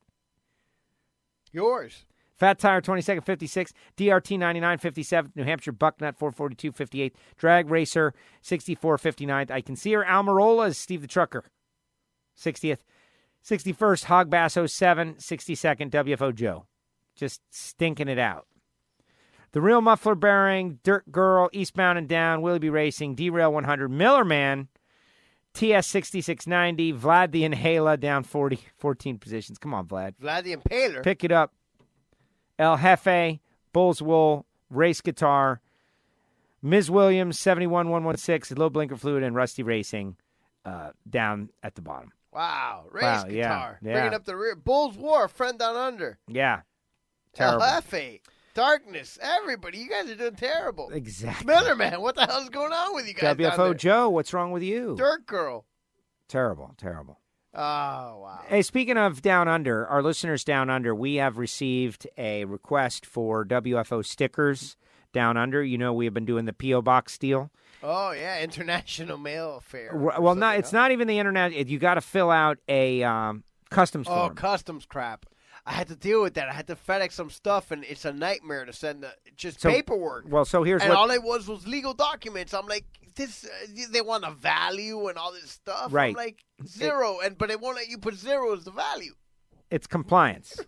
Yours. Fat Tire, 22nd, 56th. DRT, 99, 57th. New Hampshire Bucknut, 442, 58th. Drag Racer, 64, 59th. I can see her. Almirola is Steve the Trucker, 60th. 61st, Hog Bass 07, 62nd, WFO Joe. Just stinking it out. The Real Muffler Bearing, Dirt Girl, Eastbound and Down, Willie B Racing, Derail 100, Miller Man, TS 6690, Vlad the Inhaler down 14 positions. Come on, Vlad. Vlad the Impaler. Pick it up. El Jefe, Bull's Wool, Race Guitar, Ms. Williams, 71116, Low Blinker Fluid, and Rusty Racing down at the bottom. Wow. Race Guitar. Yeah. Bringing up the rear. Bull's War, Friend Down Under. Yeah. Terrible. El Jefe. Darkness. Everybody. You guys are doing terrible. Exactly. Miller Man, what the hell's going on with you guys down WFO there? Joe, what's wrong with you? Dirt Girl. Terrible. Oh, wow. Hey, speaking of Down Under, our listeners Down Under, we have received a request for WFO stickers Down Under. You know, we have been doing the P.O. Box deal. Oh, yeah, International Mail Affair. Well, it's not even the internet. You got to fill out a customs form. Oh, customs crap. I had to deal with that. I had to FedEx some stuff, and it's a nightmare to send paperwork. Well, so here's all it was legal documents. I'm like, this. They want a value and all this stuff. Right. I'm like, zero, but they won't let you put zero as the value. It's compliance.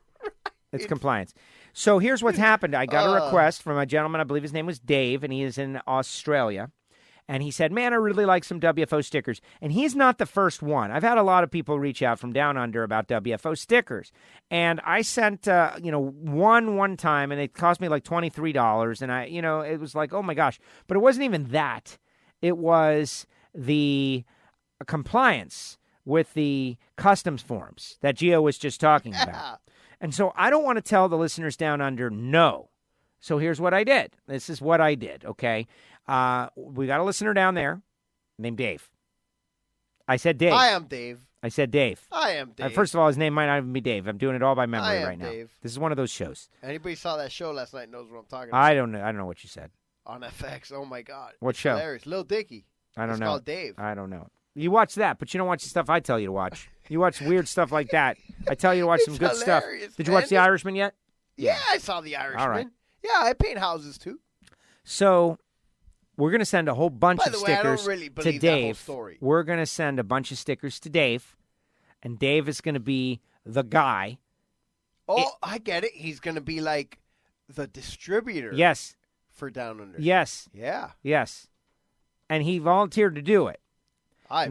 It's compliance. So here's what's happened. I got a request from a gentleman, I believe his name was Dave, and he is in Australia. And he said, man, I really like some WFO stickers. And he's not the first one. I've had a lot of people reach out from down under about WFO stickers. And I sent, one time, and it cost me like $23. And it was like, oh my gosh. But it wasn't even that. It was the compliance with the customs forms that Gio was just talking about. And so I don't want to tell the listeners down under no. So here's what I did. This is what I did, okay? We got a listener down there named Dave. I said Dave. I am Dave. I said Dave. I am Dave. First of all, his name might not even be Dave. I'm doing it all by memory right now. Dave. This is one of those shows. Anybody saw that show last night knows what I'm talking about. I don't know what you said. On FX. Oh, my God. What show? Hilarious. Lil Dicky. I don't know. It's called Dave. I don't know. You watch that, but you don't watch the stuff I tell you to watch. You watch weird stuff like that. I tell you to watch some good stuff. Did you watch The Irishman yet? Yeah, I saw The Irishman. All right. Yeah, I paint houses too. So we're going to send a whole bunch of stickers I don't really to believe Dave. that whole story. We're going to send a bunch of stickers to Dave, and Dave is going to be the guy. I get it. He's going to be like the distributor. Yes. For Down Under. Yes. Yeah. Yes. And he volunteered to do it.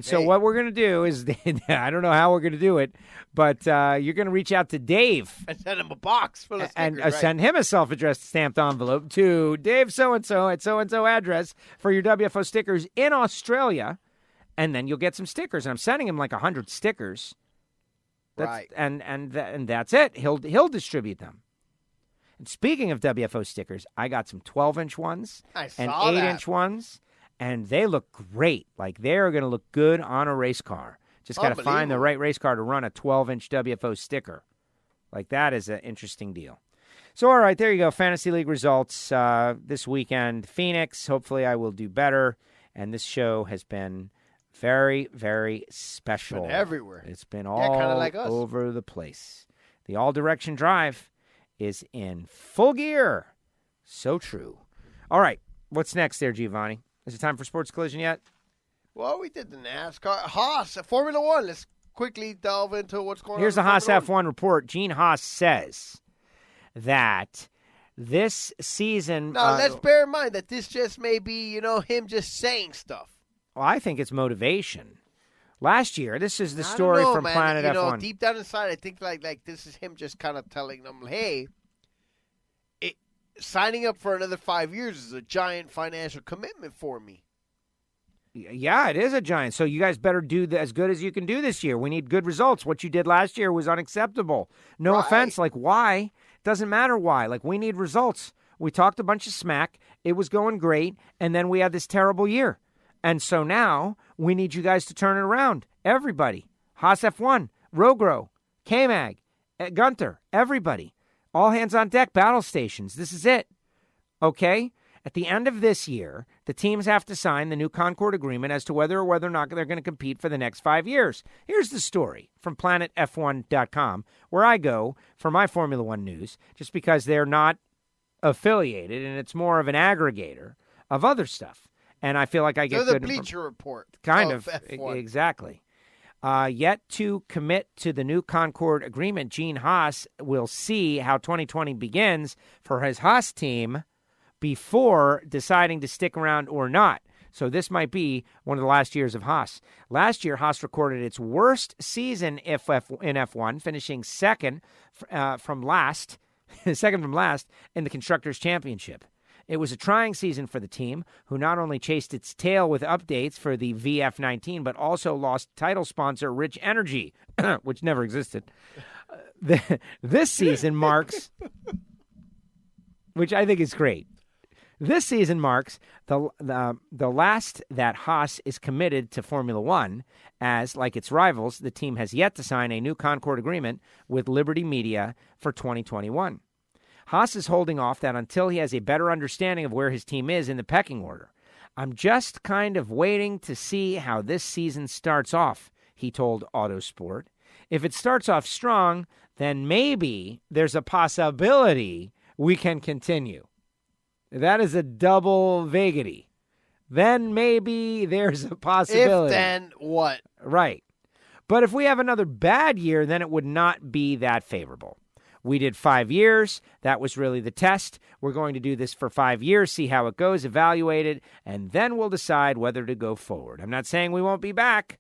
So what we're going to do is, I don't know how we're going to do it, but you're going to reach out to Dave. And send him a box full of stickers, and send him a self-addressed stamped envelope to Dave so-and-so at so-and-so address for your WFO stickers in Australia, and then you'll get some stickers. And I'm sending him like 100 stickers. Right. And that's it. He'll distribute them. And speaking of WFO stickers, I got some 12-inch ones and 8-inch ones. And they look great. Like, they're going to look good on a race car. Just got to find the right race car to run a 12-inch WFO sticker. Like, that is an interesting deal. So, all right, there you go. Fantasy League results this weekend. Phoenix, hopefully I will do better. And this show has been very, very special. It's been everywhere. It's been all like us. Over the place. The all-direction drive is in full gear. So true. All right, what's next there, Giovanni? Is it time for Sports Collision yet? Well, we did the NASCAR. Haas, Formula One. Let's quickly delve into what's going on. Here's the Haas F1 report. Gene Haas says that this season... Now, let's bear in mind that this just may be, him just saying stuff. Well, I think it's motivation. Last year, this is the story from man. Planet F1. Deep down inside, I think like this is him just kind of telling them, hey... Signing up for another 5 years is a giant financial commitment for me. Yeah, it is a giant. So you guys better do as good as you can do this year. We need good results. What you did last year was unacceptable. No offense. Like, why? Doesn't matter why. Like, we need results. We talked a bunch of smack. It was going great. And then we had this terrible year. And so now we need you guys to turn it around. Everybody. Haas F1, Rogro, K-Mag, Gunther, everybody. All hands on deck, battle stations. This is it. Okay? At the end of this year, the teams have to sign the new Concord agreement as to whether or not they're going to compete for the next 5 years. Here's the story from planetf1.com, where I go for my Formula One news, just because they're not affiliated and it's more of an aggregator of other stuff. And I feel like I get the Bleacher Report. Kind of. F1. Exactly. Yet to commit to the new Concord agreement, Gene Haas will see how 2020 begins for his Haas team before deciding to stick around or not. So this might be one of the last years of Haas. Last year, Haas recorded its worst season in F1, finishing second from last in the Constructors' Championship. It was a trying season for the team, who not only chased its tail with updates for the VF19, but also lost title sponsor Rich Energy, which never existed. This season marks, which I think is great. This season marks the last that Haas is committed to Formula One, as, like its rivals, the team has yet to sign a new Concord agreement with Liberty Media for 2021. Haas is holding off that until he has a better understanding of where his team is in the pecking order. I'm just kind of waiting to see how this season starts off, he told Autosport. If it starts off strong, then maybe there's a possibility we can continue. That is a double vagity. Then maybe there's a possibility. If then what? Right. But if we have another bad year, then it would not be that favorable. We did 5 years. That was really the test. We're going to do this for 5 years, see how it goes, evaluate it, and then we'll decide whether to go forward. I'm not saying we won't be back.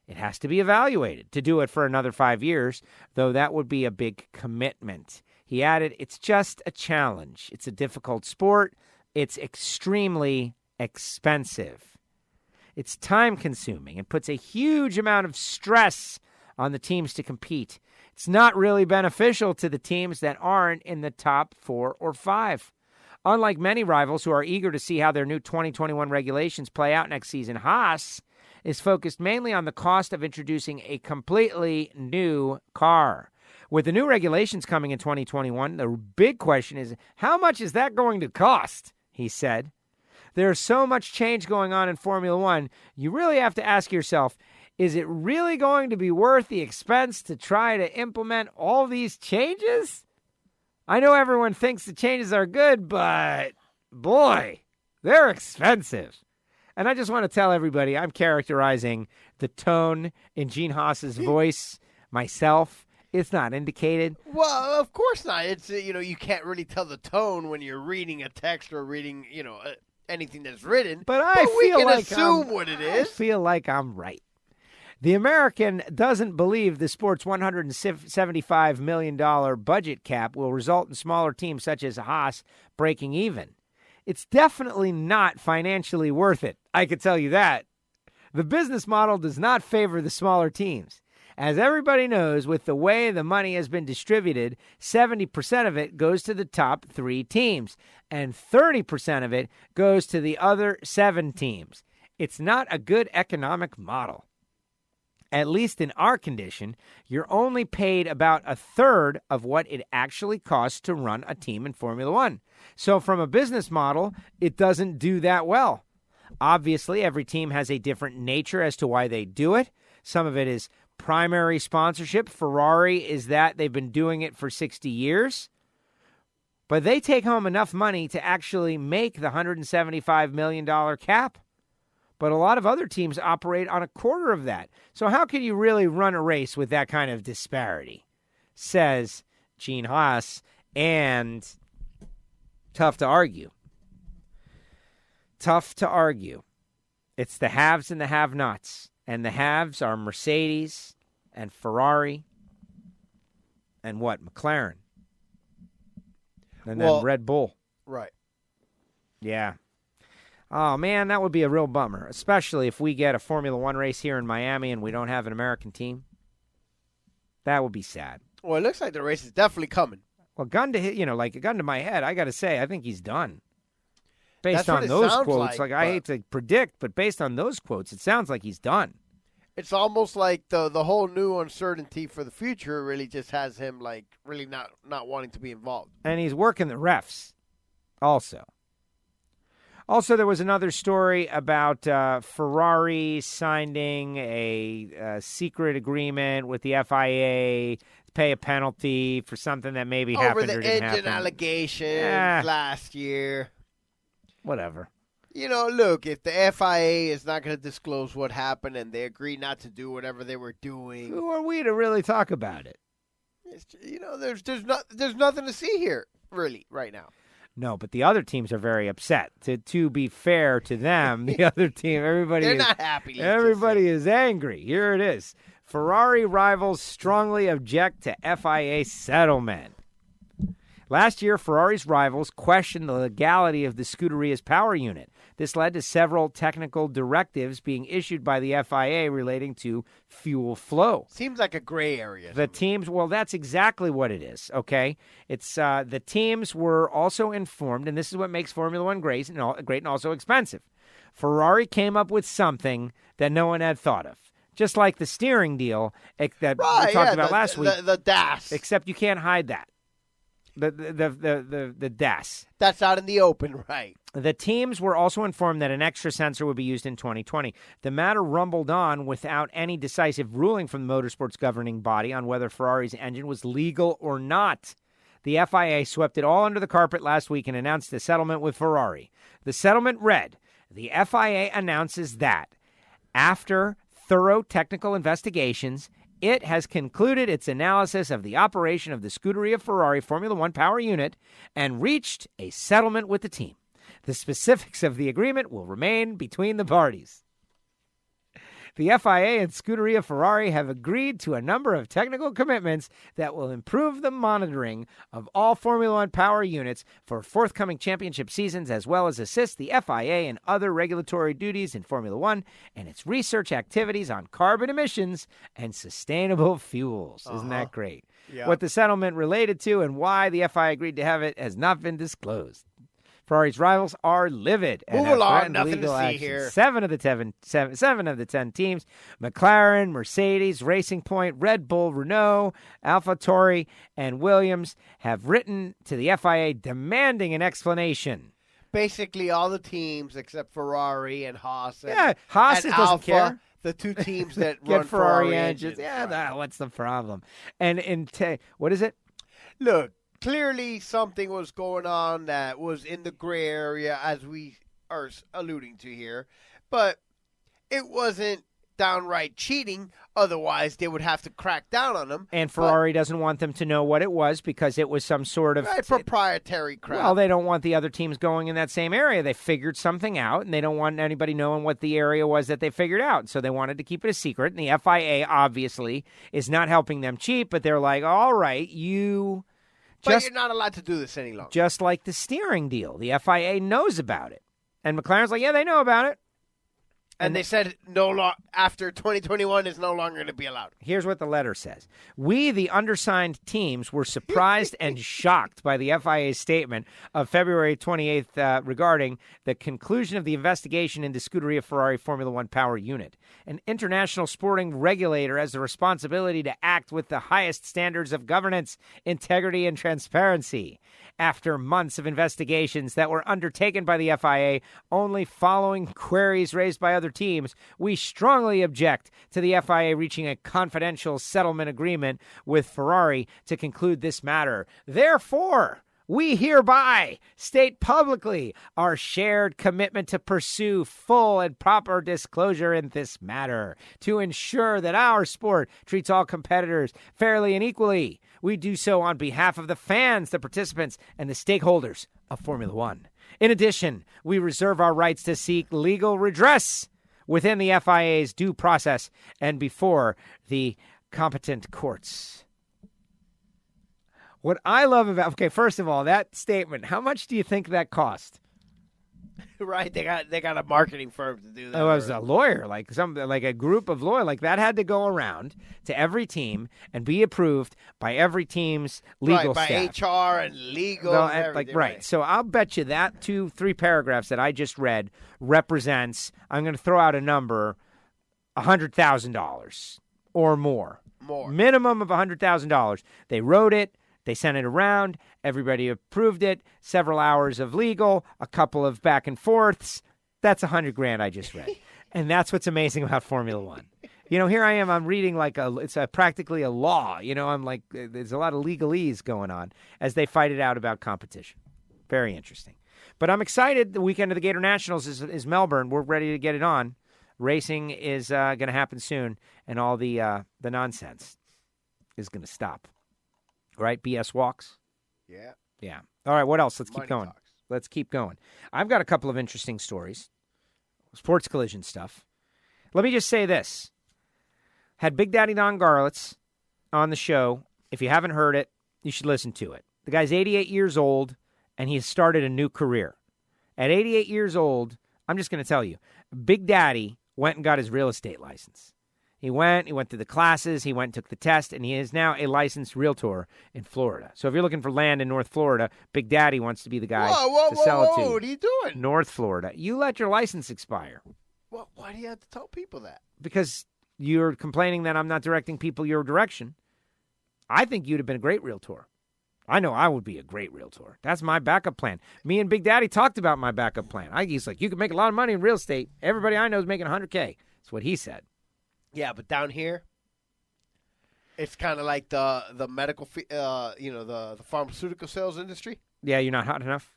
It has to be evaluated to do it for another 5 years, though that would be a big commitment. He added, it's just a challenge. It's a difficult sport. It's extremely expensive. It's time-consuming and puts a huge amount of stress on the teams to compete. It's not really beneficial to the teams that aren't in the top 4 or 5. Unlike many rivals who are eager to see how their new 2021 regulations play out next season, Haas is focused mainly on the cost of introducing a completely new car. With the new regulations coming in 2021, the big question is, how much is that going to cost? He said. There's so much change going on in Formula One, you really have to ask yourself, is it really going to be worth the expense to try to implement all these changes? I know everyone thinks the changes are good, but boy, they're expensive. And I just want to tell everybody, I'm characterizing the tone in Gene Haas's voice myself. It's not indicated. Well, of course not. It's you can't really tell the tone when you're reading a text or reading anything that's written. But we can assume what it is. I feel like I'm right. The American doesn't believe the sport's $175 million budget cap will result in smaller teams such as Haas breaking even. It's definitely not financially worth it. I could tell you that. The business model does not favor the smaller teams. As everybody knows, with the way the money has been distributed, 70% of it goes to the top 3 teams, and 30% of it goes to the other 7 teams. It's not a good economic model. At least in our condition, you're only paid about a third of what it actually costs to run a team in Formula One. So from a business model, it doesn't do that well. Obviously, every team has a different nature as to why they do it. Some of it is primary sponsorship. Ferrari is that. They've been doing it for 60 years. But they take home enough money to actually make the $175 million cap. But a lot of other teams operate on a quarter of that. So how can you really run a race with that kind of disparity? Says Gene Haas, and tough to argue. Tough to argue. It's the haves and the have-nots. And the haves are Mercedes and Ferrari and McLaren. And then Red Bull. Right. Yeah. Oh, man, that would be a real bummer, especially if we get a Formula One race here in Miami and we don't have an American team. That would be sad. Well, it looks like the race is definitely coming. Well, gun to my head, I got to say, I think he's done. Based That's on those quotes, like I hate to predict, but based on those quotes, it sounds like he's done. It's almost like the whole new uncertainty for the future really just has him like really not wanting to be involved. And he's working the refs also. Also, there was another story about Ferrari signing a secret agreement with the FIA to pay a penalty for something that maybe happened or didn't happen. Over the engine allegations last year. Whatever. Look, if the FIA is not going to disclose what happened and they agree not to do whatever they were doing, who are we to really talk about it? There's nothing to see here, really, right now. No, but the other teams are very upset. To be fair to them, the other team, they're not happy. Everybody is angry. Here it is. Ferrari rivals strongly object to FIA settlement. Last year, Ferrari's rivals questioned the legality of the Scuderia's power unit. This led to several technical directives being issued by the FIA relating to fuel flow. Seems like a gray area. The teams, well, that's exactly what it is, okay? It's the teams were also informed, and this is what makes Formula One great and also expensive. Ferrari came up with something that no one had thought of. Just like the steering deal that we talked about last week. The DAS. Except you can't hide that. The DAS. That's out in the open, right? The teams were also informed that an extra sensor would be used in 2020. The matter rumbled on without any decisive ruling from the motorsports governing body on whether Ferrari's engine was legal or not. The FIA swept it all under the carpet last week and announced a settlement with Ferrari. The settlement read, the FIA announces that after thorough technical investigations it has concluded its analysis of the operation of the Scuderia Ferrari Formula One power unit and reached a settlement with the team. The specifics of the agreement will remain between the parties. The FIA and Scuderia Ferrari have agreed to a number of technical commitments that will improve the monitoring of all Formula One power units for forthcoming championship seasons, as well as assist the FIA in other regulatory duties in Formula One and its research activities on carbon emissions and sustainable fuels. Isn't that great? Yeah. What the settlement related to and why the FIA agreed to have it has not been disclosed. Ferrari's rivals are livid. And Move have along, threatened nothing legal to see action. here. Seven of the 10 teams, McLaren, Mercedes, Racing Point, Red Bull, Renault, AlphaTauri, and Williams, have written to the FIA demanding an explanation. Basically, all the teams except Ferrari and Haas. And, Yeah, Haas and doesn't Alpha, care. The two teams that Get run Ferrari engines. Yeah, Right. what's the problem? And what is it? Look, clearly something was going on that was in the gray area, as we are alluding to here, but it wasn't downright cheating. Otherwise, they would have to crack down on them. And Ferrari doesn't want them to know what it was because it was some sort of proprietary crap. Well, they don't want the other teams going in that same area. They figured something out, and they don't want anybody knowing what the area was that they figured out. So they wanted to keep it a secret. And the FIA obviously is not helping them cheat, but they're like, all right, But you're not allowed to do this any longer. Just like the steering deal. The FIA knows about it. And McLaren's like, yeah, they know about it. And they said after 2021 is no longer going to be allowed. Here's what the letter says. We, the undersigned teams, were surprised and shocked by the FIA's statement of February 28th regarding the conclusion of the investigation into Scuderia Ferrari Formula One power unit. An international sporting regulator has the responsibility to act with the highest standards of governance, integrity, and transparency. After months of investigations that were undertaken by the FIA, only following queries raised by other teams, we strongly object to the FIA reaching a confidential settlement agreement with Ferrari to conclude this matter. Therefore, we hereby state publicly our shared commitment to pursue full and proper disclosure in this matter to ensure that our sport treats all competitors fairly and equally. We do so on behalf of the fans, the participants, and the stakeholders of Formula One. In addition, we reserve our rights to seek legal redress within the FIA's due process and before the competent courts. What I love about, okay, first of all, that statement, how much do you think that cost? Right, they got a marketing firm to do that. It was a lawyer, like a group of lawyers, like that had to go around to every team and be approved by every team's legal by staff. HR and legal. And everything, right. So I'll bet you that 2-3 paragraphs that I just read represents, I'm going to throw out a number, $100,000 or more. Minimum of $100,000. They wrote it. They sent it around. Everybody approved it. Several hours of legal, a couple of back and forths. That's $100,000 I just read. And that's what's amazing about Formula One. You know, here I am. I'm reading it's practically a law. You know, I'm like, there's a lot of legalese going on as they fight it out about competition. Very interesting. But I'm excited. The weekend of the Gator Nationals is Melbourne. We're ready to get it on. Racing is going to happen soon, and all the nonsense is going to stop. Right? BS walks? Yeah. Yeah. All right, what else? Let's Money keep going. talks. Let's keep going. I've got a couple of interesting stories. SportsCollision stuff. Let me just say this. Had Big Daddy Don Garlitz on the show. If you haven't heard it, you should listen to it. The guy's 88 years old, and he has started a new career. At 88 years old, I'm just going to tell you, Big Daddy went and got his real estate license. He went through the classes, he went and took the test, and he is now a licensed realtor in Florida. So if you're looking for land in North Florida, Big Daddy wants to be the guy to sell it to you. What are you doing? North Florida. You let your license expire. Well, why do you have to tell people that? Because you're complaining that I'm not directing people your direction. I think you'd have been a great realtor. I know I would be a great realtor. That's my backup plan. Me and Big Daddy talked about my backup plan. He's like, you can make a lot of money in real estate. Everybody I know is making $100K. That's what he said. Yeah, but down here, it's kind of like the medical, the pharmaceutical sales industry. Yeah, you're not hot enough?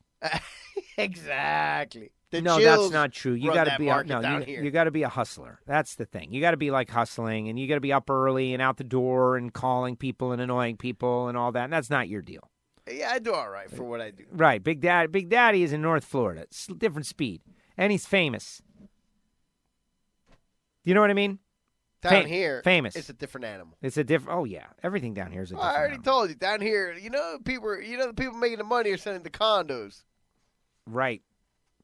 Exactly. Jills that's not true. You got to be you got to be a hustler. That's the thing. You got to be like hustling, and you got to be up early and out the door and calling people and annoying people and all that. And that's not your deal. Yeah, I do all right for what I do. Right, Big Daddy is in North Florida. It's a different speed, and he's famous. You know what I mean? Down here, famous. It's a different animal. It's a different. Oh yeah, everything down here is a different. I already animal. told you. Down here, the people making the money are sending the condos. Right.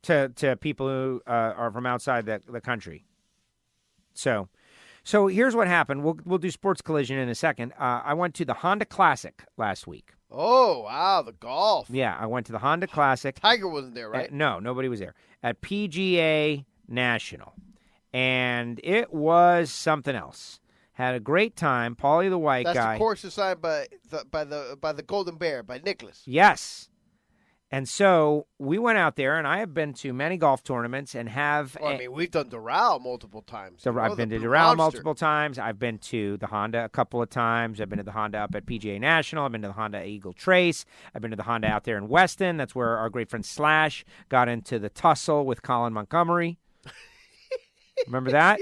To people who are from outside the country. So here's what happened. We'll do Sports Collision in a second. I went to the Honda Classic last week. Oh, wow, the golf. Yeah, I went to the Honda Classic. Tiger wasn't there, right? No, nobody was there. At PGA National. And it was something else. Had a great time. Paulie the White Guy. That's the course designed by the Golden Bear, by Nicholas. Yes. And so we went out there, and I have been to many golf tournaments and have. We've done Doral multiple times. I've been to Doral multiple times. I've been to the Honda a couple of times. I've been to the Honda up at PGA National. I've been to the Honda Eagle Trace. I've been to the Honda out there in Weston. That's where our great friend Slash got into the tussle with Colin Montgomery. Remember that?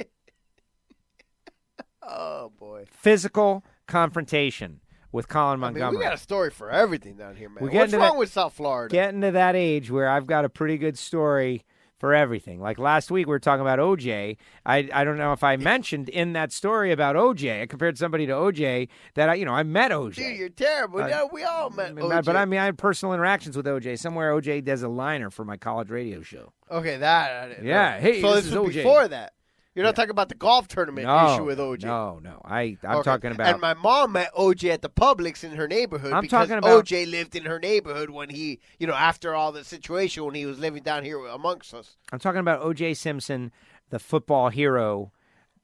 Oh, boy. Physical confrontation with Colin Montgomery. We got a story for everything down here, man. What's wrong with South Florida? Getting to that age where I've got a pretty good story for everything. Like last week, we were talking about OJ. I don't know if I mentioned in that story about OJ. I compared somebody to OJ that I met OJ. Dude, you're terrible. We all met OJ. But I had personal interactions with OJ. Somewhere OJ does a liner for my college radio show. Okay, that I didn't know. Hey, so this is was OJ. Before that. You're not talking about the golf tournament issue with OJ. No. I'm talking about. And my mom met OJ at the Publix in her neighborhood because OJ lived in her neighborhood when he, after all the situation when he was living down here amongst us. I'm talking about OJ Simpson, the football hero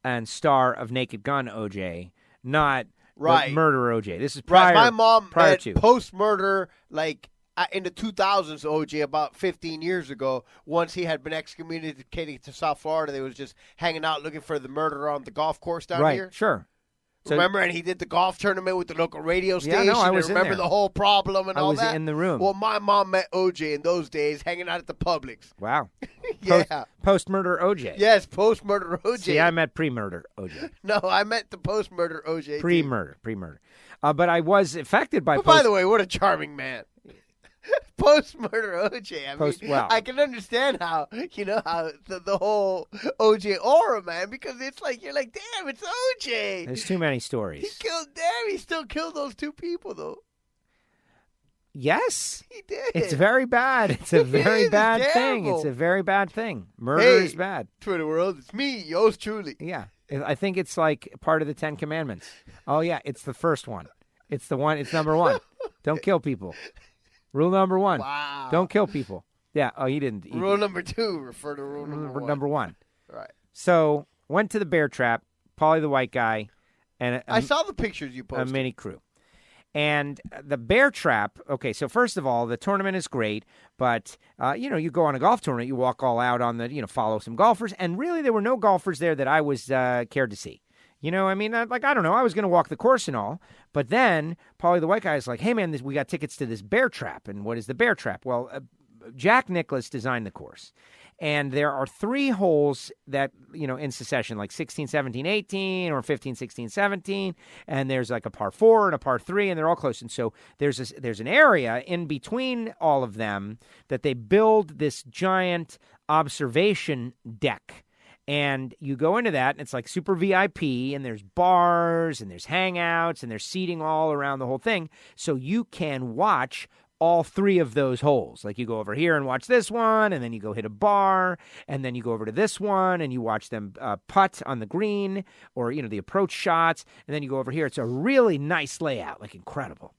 and star of Naked Gun OJ, not the murder OJ. This is prior. My mom met to post-murder, in the 2000s, OJ, about 15 years ago, once he had been excommunicated to South Florida, they was just hanging out looking for the murderer on the golf course down here. Right, sure. So, remember, and he did the golf tournament with the local radio station. Yeah, no, I was remember in there. The whole problem and all that? I was in the room. Well, my mom met OJ in those days, hanging out at the Publix. Wow. Yeah. Post-murder OJ. Yes, post-murder OJ. See, I met pre-murder OJ. No, I meant the post-murder OJ. Pre-murder. But I was affected by. By the way, what a charming man. Post-murder OJ. I can understand how, how the whole OJ aura, man, because it's like, you're like, damn, it's OJ. There's too many stories. He still killed those two people, though. Yes. He did. It's very bad. It's a very bad thing. It's a very bad thing. Murder is bad. Twitter world, it's me, yours truly. Yeah. I think it's like part of the 10 Commandments. Oh, yeah, it's the first one. It's number one. Don't kill people. Rule number one. Wow. Don't kill people. Yeah. Oh, he didn't. Rule number two. Refer to rule number one. Right. So, went to the bear trap, Paulie the White Guy, and I saw the pictures you posted. A mini crew. And the bear trap, okay, so first of all, the tournament is great, but, you go on a golf tournament, you walk all out on the, follow some golfers, and really there were no golfers there that I was cared to see. I don't know. I was going to walk the course and all. But then Paulie the White Guy is like, hey, man, we got tickets to this bear trap. And what is the bear trap? Well, Jack Nicklaus designed the course. And there are 3 holes that, in succession, like 16, 17, 18, or 15, 16, 17. And there's like a par 4 and a par 3, and they're all close. And so there's an area in between all of them that they build this giant observation deck. And you go into that, and it's like super VIP, and there's bars, and there's hangouts, and there's seating all around the whole thing. So you can watch all 3 of those holes. Like you go over here and watch this one, and then you go hit a bar, and then you go over to this one, and you watch them putt on the green, or, the approach shots, and then you go over here. It's a really nice layout, like incredible.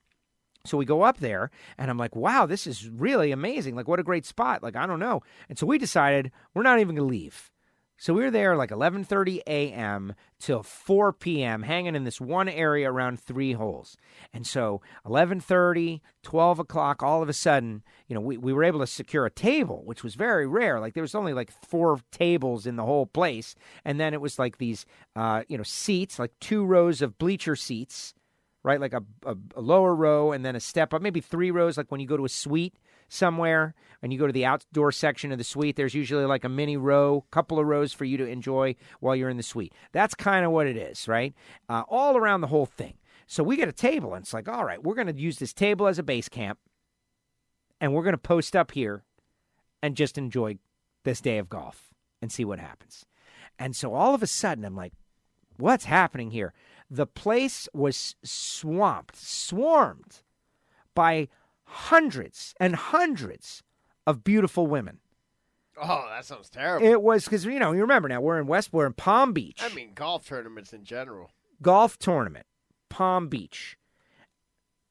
So we go up there, and I'm like, wow, this is really amazing. Like, what a great spot. Like, I don't know. And so we decided we're not even going to leave. So we were there like 11:30 a.m. till 4 p.m. hanging in this one area around 3 holes. And so 11:30, 12 o'clock, all of a sudden, we were able to secure a table, which was very rare. Like there was only like 4 tables in the whole place. And then it was like these, seats, like 2 rows of bleacher seats, right? Like a lower row and then a step up, maybe 3 rows, like when you go to a suite. somewhere and you go to the outdoor section of the suite, there's usually like a mini row, couple of rows for you to enjoy while you're in the suite. That's kind of what it is, right? All around the whole thing. So we get a table, and it's like, all right, we're going to use this table as a base camp, and we're going to post up here and just enjoy this day of golf and see what happens. And so all of a sudden, I'm like, what's happening here? The place was swarmed by hundreds and hundreds of beautiful women. Oh, that sounds terrible. It was because, you remember now, we're in Palm Beach. I mean, golf tournaments in general. Golf tournament, Palm Beach.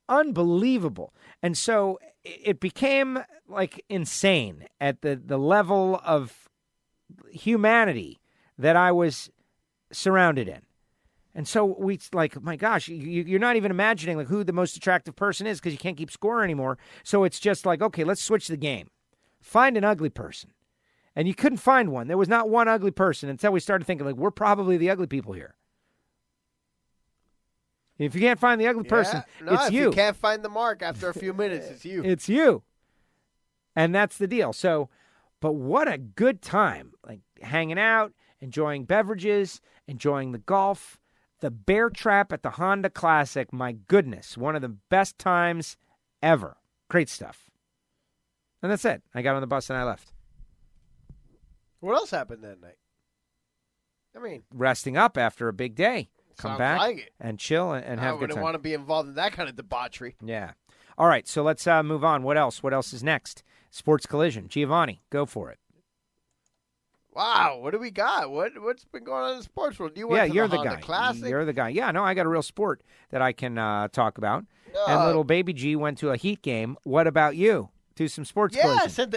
Unbelievable. And so it became like insane at the level of humanity that I was surrounded in. And so we like, my gosh, you're not even imagining like who the most attractive person is because you can't keep score anymore. So it's just like, okay, let's switch the game. Find an ugly person. And you couldn't find one. There was not one ugly person until we started thinking like, we're probably the ugly people here. If you can't find the ugly person, it's you. If you can't find the mark after a few minutes, it's you. It's you. And that's the deal. So, but what a good time. Like hanging out, enjoying beverages, enjoying the golf. The bear trap at the Honda Classic, my goodness, one of the best times ever. Great stuff. And that's it. I got on the bus and I left. What else happened that night? I mean, resting up after a big day. Come back like and chill and have a good time. I wouldn't want to be involved in that kind of debauchery. Yeah. All right, so let's move on. What else? What else is next? Sports Collision. Giovanni, go for it. Wow, what do we got? What's been going on in the sports world? You went to you're the the Honda guy. Classic? You're the guy. Yeah, no, I got a real sport that I can talk about. And little baby G went to a Heat game. What about you? Do some Sports Collision.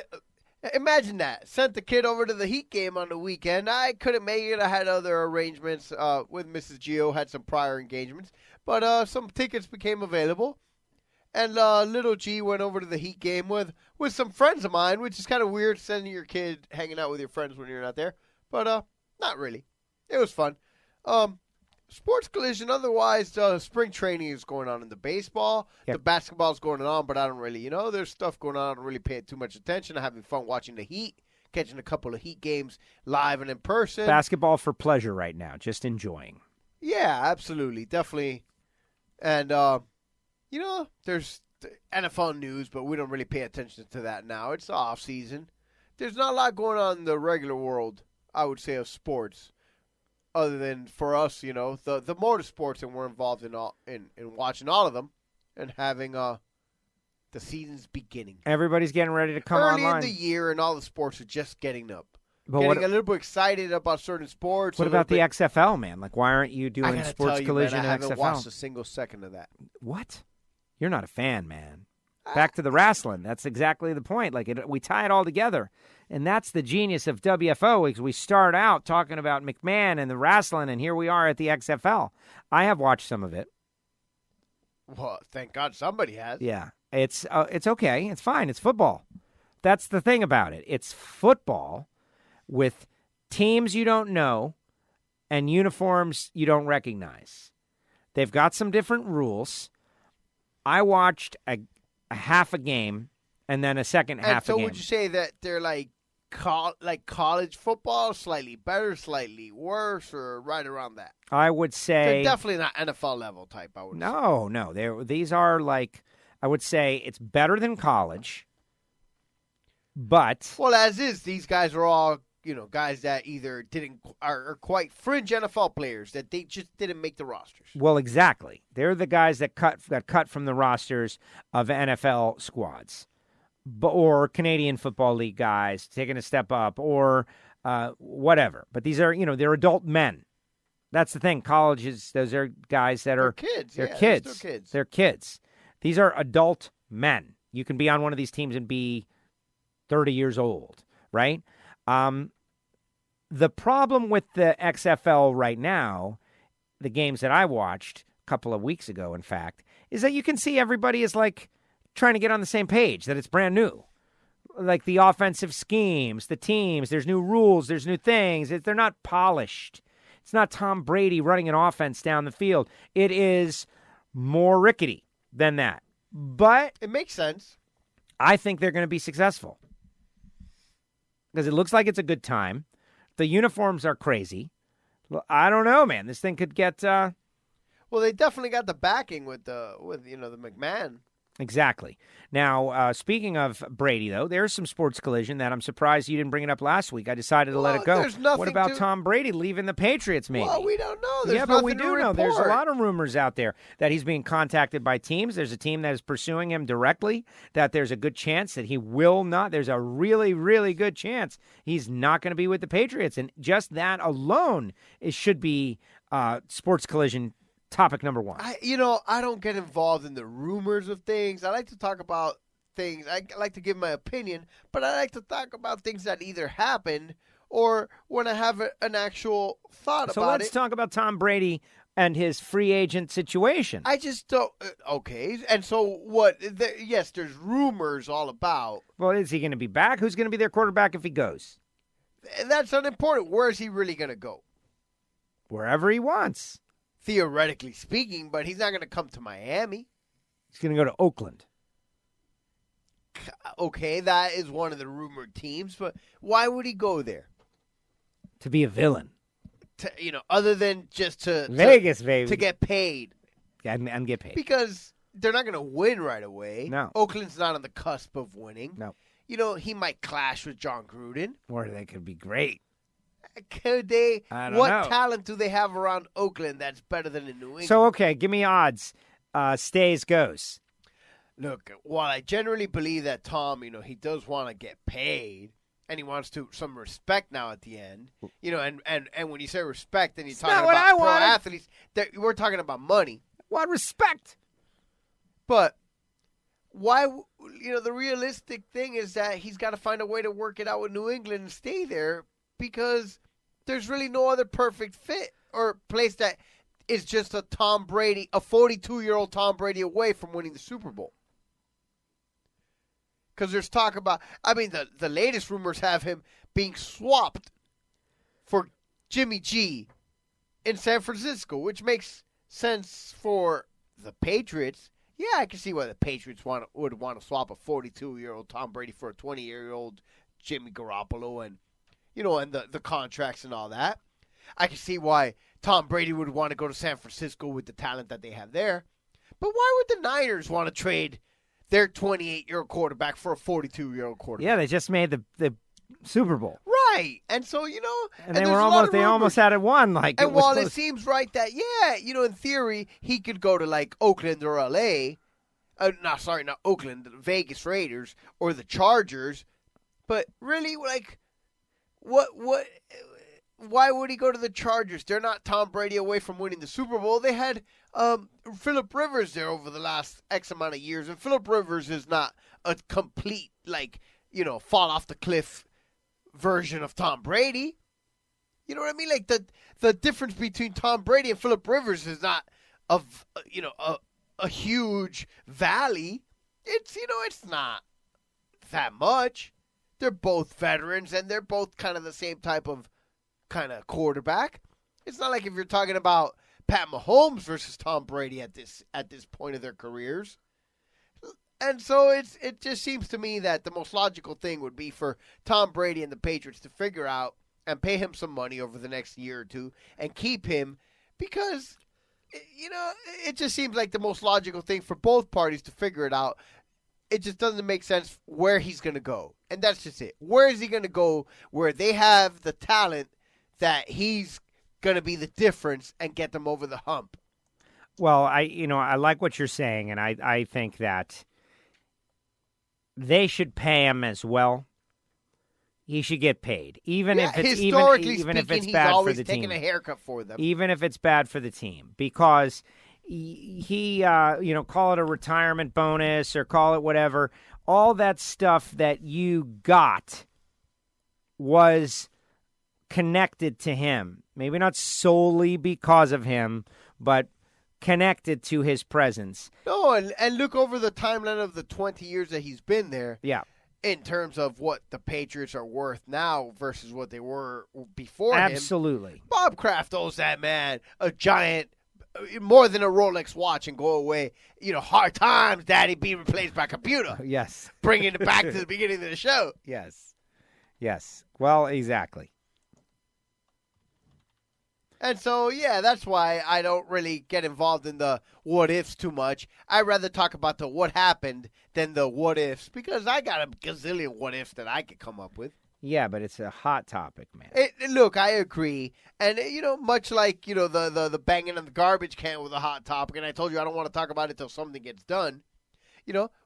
Imagine that. Sent the kid over to the Heat game on the weekend. I couldn't make it. I had other arrangements with Mrs. Gio, had some prior engagements. But some tickets became available. And little G went over to the Heat game with some friends of mine, which is kind of weird, sending your kid hanging out with your friends when you're not there. But not really. It was fun. Sports Collision, otherwise, spring training is going on in the baseball. Yep. The basketball's going on, but I don't really, there's stuff going on. I don't really pay too much attention. I'm having fun watching the Heat, catching a couple of Heat games live and in person. Basketball for pleasure right now, just enjoying. Yeah, absolutely. Definitely. And, there's NFL news, but we don't really pay attention to that now. It's the off season. There's not a lot going on in the regular world, I would say, of sports. Other than for us, the motorsports, and we're involved in watching all of them and having the season's beginning. Everybody's getting ready to come early online. In the year, and all the sports are just getting up. But getting a little bit excited about certain sports. What about the XFL, man? Like, why aren't you doing Sports Collision and XFL? I haven't watched a single second of that. What? You're not a fan, man. Back to the wrestling. That's exactly the point. Like, we tie it all together. And that's the genius of WFO, because we start out talking about McMahon and the wrestling, and here we are at the XFL. I have watched some of it. Well, thank God somebody has. Yeah. It's okay. It's fine. It's football. That's the thing about it. It's football with teams you don't know and uniforms you don't recognize. They've got some different rules. I watched a half a game and then a second half a game. So would you say that they're like college football, slightly better, slightly worse, or right around that? I would say they're definitely not NFL level type. I would say. No. These are like, I would say it's better than college, but as is, these guys are all guys that either are quite fringe NFL players that they just didn't make the rosters. Well, exactly. They're the guys that got cut from the rosters of NFL squads, or Canadian Football League guys taking a step up, or whatever. But these are, they're adult men. That's the thing. Colleges, those are guys that are kids. They're kids. kids. They're kids. They're kids. These are adult men. You can be on one of these teams and be 30 years old, right? The problem with the XFL right now, the games that I watched a couple of weeks ago, in fact, is that you can see everybody is like trying to get on the same page, that it's brand new. Like the offensive schemes, the teams, there's new rules, there's new things. They're not polished. It's not Tom Brady running an offense down the field. It is more rickety than that. But it makes sense. I think they're going to be successful because it looks like it's a good time. The uniforms are crazy. I don't know, man. This thing could get. Well, they definitely got the backing with the McMahon. Exactly. Now, speaking of Brady, though, there's some sports collision that I'm surprised you didn't bring it up last week. I decided to let it go. What about Tom Brady leaving the Patriots, maybe? Well, we don't know. There's but we nothing do to know. report. There's a lot of rumors out there that he's being contacted by teams. There's a team that is pursuing him directly, that there's a good chance that he will not. There's a really, really good chance he's not going to be with the Patriots. And just that alone should be sports collision topic number one. I don't get involved in the rumors of things. I like to talk about things. I like to give my opinion, but I like to talk about things that either happened or when I have an actual thought about it. So let's talk about Tom Brady and his free agent situation. I just don't. Okay, and so what? Yes, there's rumors all about. Well, is he going to be back? Who's going to be their quarterback if he goes? That's unimportant. Where is he really going to go? Wherever he wants. Theoretically speaking, but he's not going to come to Miami. He's going to go to Oakland. Okay, that is one of the rumored teams, but why would he go there? To be a villain. Other than just to Vegas, baby. To get paid. And get paid. Because they're not going to win right away. No. Oakland's not on the cusp of winning. No. He might clash with John Gruden. Or they could be great. Could they? I don't what know. talent do they have around Oakland that's better than in New England? So, okay, give me odds. Stays, goes. Look, while I generally believe that Tom, he does want to get paid, and he wants some respect now at the end, and when you say respect, then you're talking about pro athletes. We're talking about money. What respect? But why? The realistic thing is that he's got to find a way to work it out with New England and stay there. Because there's really no other perfect fit or place that is just a Tom Brady, a 42-year-old Tom Brady away from winning the Super Bowl. Because there's talk about, the latest rumors have him being swapped for Jimmy G in San Francisco, which makes sense for the Patriots. Yeah, I can see why the Patriots would want to swap a 42-year-old Tom Brady for a 20-year-old Jimmy Garoppolo and the contracts and all that. I can see why Tom Brady would want to go to San Francisco with the talent that they have there. But why would the Niners want to trade their 28-year-old quarterback for a 42-year-old quarterback? Yeah, they just made the Super Bowl. Right. And so, and they almost had it won. And while it seems right that, in theory, he could go to like Oakland or LA. Not Oakland, the Vegas Raiders or the Chargers. But really, What? Why would he go to the Chargers? They're not Tom Brady away from winning the Super Bowl. They had Phillip Rivers there over the last X amount of years, and Phillip Rivers is not a complete fall off the cliff version of Tom Brady. You know what I mean? Like the difference between Tom Brady and Phillip Rivers is not a huge valley. It's not that much. They're both veterans, and they're both kind of the same type of quarterback. It's not like if you're talking about Pat Mahomes versus Tom Brady at this point of their careers. And so it just seems to me that the most logical thing would be for Tom Brady and the Patriots to figure out and pay him some money over the next year or two and keep him because, it just seems like the most logical thing for both parties to figure it out. It just doesn't make sense where he's going to go. And that's just it. Where is he going to go where they have the talent that he's going to be the difference and get them over the hump? Well, I like what you're saying, and I think that they should pay him as well. He should get paid, even if it's bad for the team. Taking a haircut for them, even if it's bad for the team, because he call it a retirement bonus or call it whatever. All that stuff that you got was connected to him. Maybe not solely because of him, but connected to his presence. No, and look over the timeline of the 20 years that he's been there. Yeah. In terms of what the Patriots are worth now versus what they were before Absolutely. him. Bob Kraft owes that man a giant more than a Rolex watch and go away. Hard times, Daddy, being replaced by computer. Yes. Bringing it back to the beginning of the show. Yes. Well, exactly. And so, that's why I don't really get involved in the what-ifs too much. I'd rather talk about the what happened than the what-ifs, because I got a gazillion what-ifs that I could come up with. Yeah, but it's a hot topic, man. Look, I agree. And, much like, the banging on the garbage can was a hot topic, and I told you I don't want to talk about it until something gets done.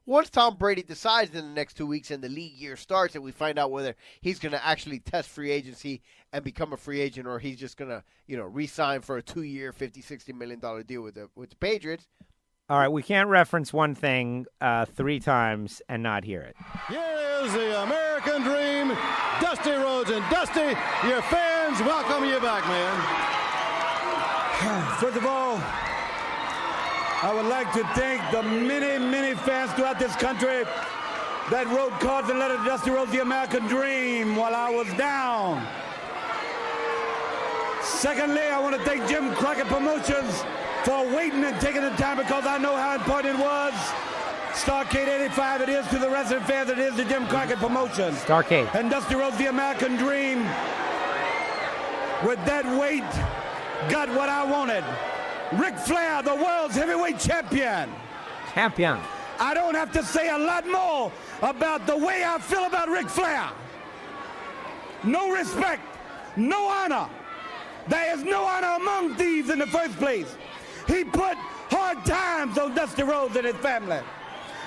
Once Tom Brady decides in the next 2 weeks and the league year starts and we find out whether he's going to actually test free agency and become a free agent, or he's just going to, re-sign for a 2-year, $50-60 million deal with the Patriots. All right, we can't reference one thing 3 times and not hear it. Here is the American Dream, Dusty Rhodes. And Dusty, your fans welcome you back, man. First of all, I would like to thank the many, many fans throughout this country that wrote cards and letters to Dusty Rhodes, the American Dream, while I was down. Secondly, I want to thank Jim Crockett Promotions for waiting and taking the time, because I know how important it was. Starcade 85, it is to the wrestling fans, it is to Jim Crockett Promotions. Starcade. And Dusty Rhodes, the American Dream, with that weight, got what I wanted. Ric Flair, the world's heavyweight champion. I don't have to say a lot more about the way I feel about Ric Flair. No respect, no honor. There is no honor among thieves in the first place. He put hard times on Dusty Rhodes and his family.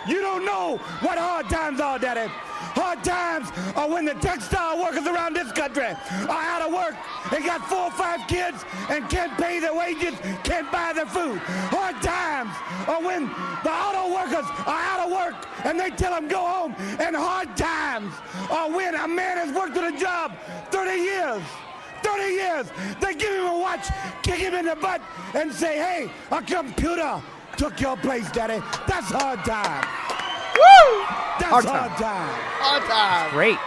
You don't know what hard times are, Daddy. Hard times are when the textile workers around this country are out of work and got 4 or 5 kids and can't pay their wages, can't buy their food. Hard times are when the auto workers are out of work and they tell them go home. And hard times are when a man has worked at a job 30 years. 30 years. They give him a watch, kick him in the butt, and say, hey, a computer took your place, Daddy. That's hard time. Woo! That's hard time. Hard time. Great.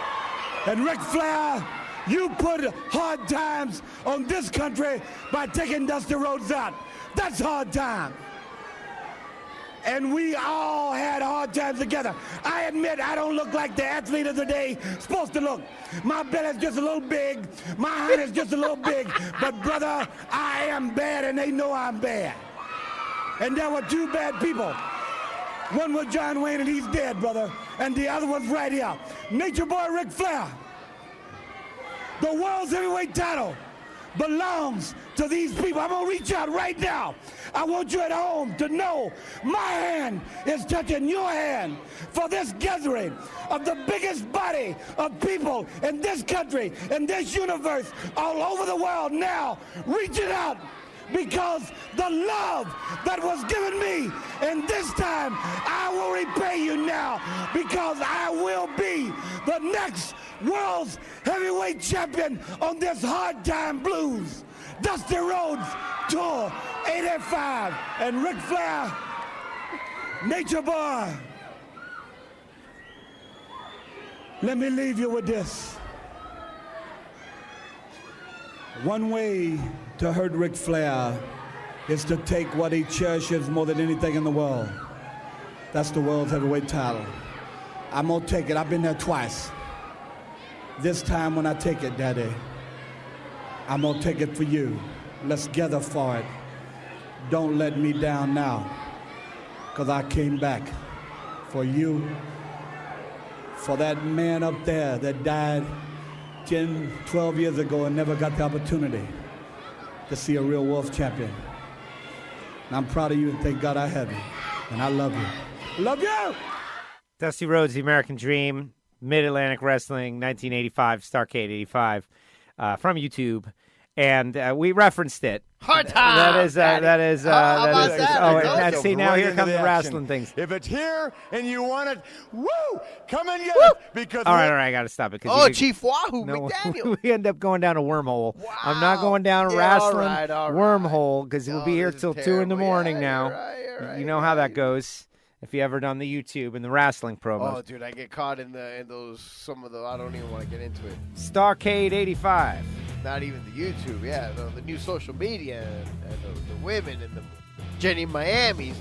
And Ric Flair, you put hard times on this country by taking Dusty Rhodes out. That's hard time. And we all had hard times together. I admit I don't look like the athlete of the day supposed to look. My belly's just a little big. My hind is just a little big. But, brother, I am bad, and they know I'm bad. And there were 2 bad people. One was John Wayne, and he's dead, brother. And the other one's right here. Nature Boy Ric Flair. The world's heavyweight title belongs to these people. I'm going to reach out right now. I want you at home to know my hand is touching your hand for this gathering of the biggest body of people in this country, in this universe, all over the world now, reaching out, because the love that was given me, and this time I will repay you now, because I will be the next world's heavyweight champion on this hard time blues. Dusty Rhodes Tour 85 and Ric Flair, Nature Boy. Let me leave you with this. One way to hurt Ric Flair is to take what he cherishes more than anything in the world. That's the world's heavyweight title. I'm gonna take it. I've been there twice. This time when I take it, Daddy, I'm gonna take it for you. Let's gather for it. Don't let me down now, because I came back for you, for that man up there that died 10, 12 years ago and never got the opportunity to see a real world champion. And I'm proud of you, and thank God I have you. And I love you. Love you! Dusty Rhodes, The American Dream, Mid-Atlantic Wrestling, 1985, Starcade 85, from YouTube. And we referenced it. Hard time. That is. See, now here come the action. wrestling things. If it's here and you want it, woo, come and get it. Because all right, I got to stop it. Chief Wahoo, McDaniel. We end up going down a wormhole. Wow. I'm not going down a wrestling all right. wormhole, because we'll be here till 2 in the morning now. You're right, you know how that goes. If you ever done the YouTube and the wrestling promos. Oh, dude, I get caught in those, some of the, I don't even want to get into it. Starcade 85. not even the YouTube. Yeah, the new social media and the women and the Jenny Miami's.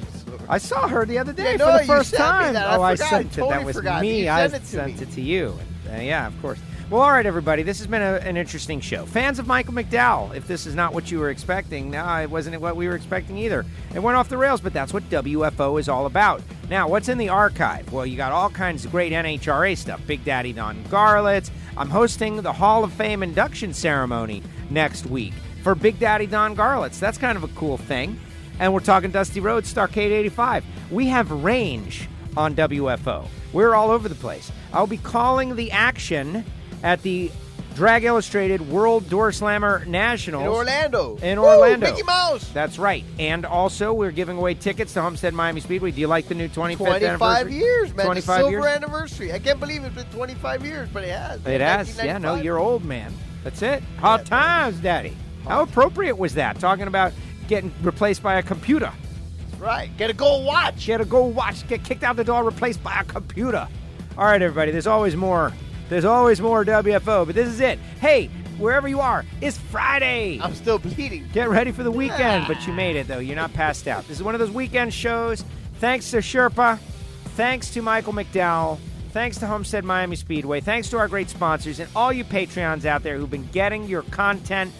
I saw her the other day Yeah, no, for the first you sent me time. that. I forgot. sent it. Totally That was forgot. me. You I sent it to sent me. it to you. Yeah, of course. Well, all right, everybody. This has been an interesting show. Fans of Michael McDowell, if this is not what you were expecting, no, it wasn't what we were expecting either. It went off the rails, but that's what WFO is all about. Now, what's in the archive? Well, you got all kinds of great NHRA stuff. Big Daddy Don Garlitz. I'm hosting the Hall of Fame induction ceremony next week for Big Daddy Don Garlitz. That's kind of a cool thing. And we're talking Dusty Rhodes, Starcade 85. We have range on WFO. We're all over the place. I'll be calling the action at the Drag Illustrated World Door Slammer Nationals. In Orlando. Woo, Mickey Mouse. That's right. And also, we're giving away tickets to Homestead-Miami Speedway. Do you like the new 25th 25 anniversary? years, man. 25 the silver years? anniversary. I can't believe it's been 25 years, but it has. It has. Yeah, no, you're old, man. That's it. Hard times, Daddy. How appropriate was that? Talking about getting replaced by a computer. That's right. Get a gold watch. Get a gold watch. Get kicked out the door, replaced by a computer. All right, everybody. There's always more. There's always more WFO, but this is it. Hey, wherever you are, it's Friday. I'm still bleeding. Get ready for the weekend, but you made it, though. You're not passed out. This is one of those weekend shows. Thanks to Sherpa. Thanks to Michael McDowell. Thanks to Homestead-Miami Speedway. Thanks to our great sponsors and all you Patreons out there who've been getting your content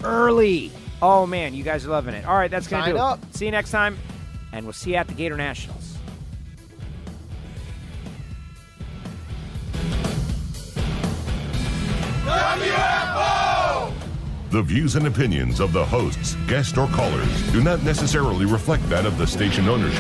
early. Oh, man, you guys are loving it. All right, that's going to do Sign up. it. See you next time, and we'll see you at the Gator Nationals. WFO! The views and opinions of the hosts, guests, or callers do not necessarily reflect that of the station ownership.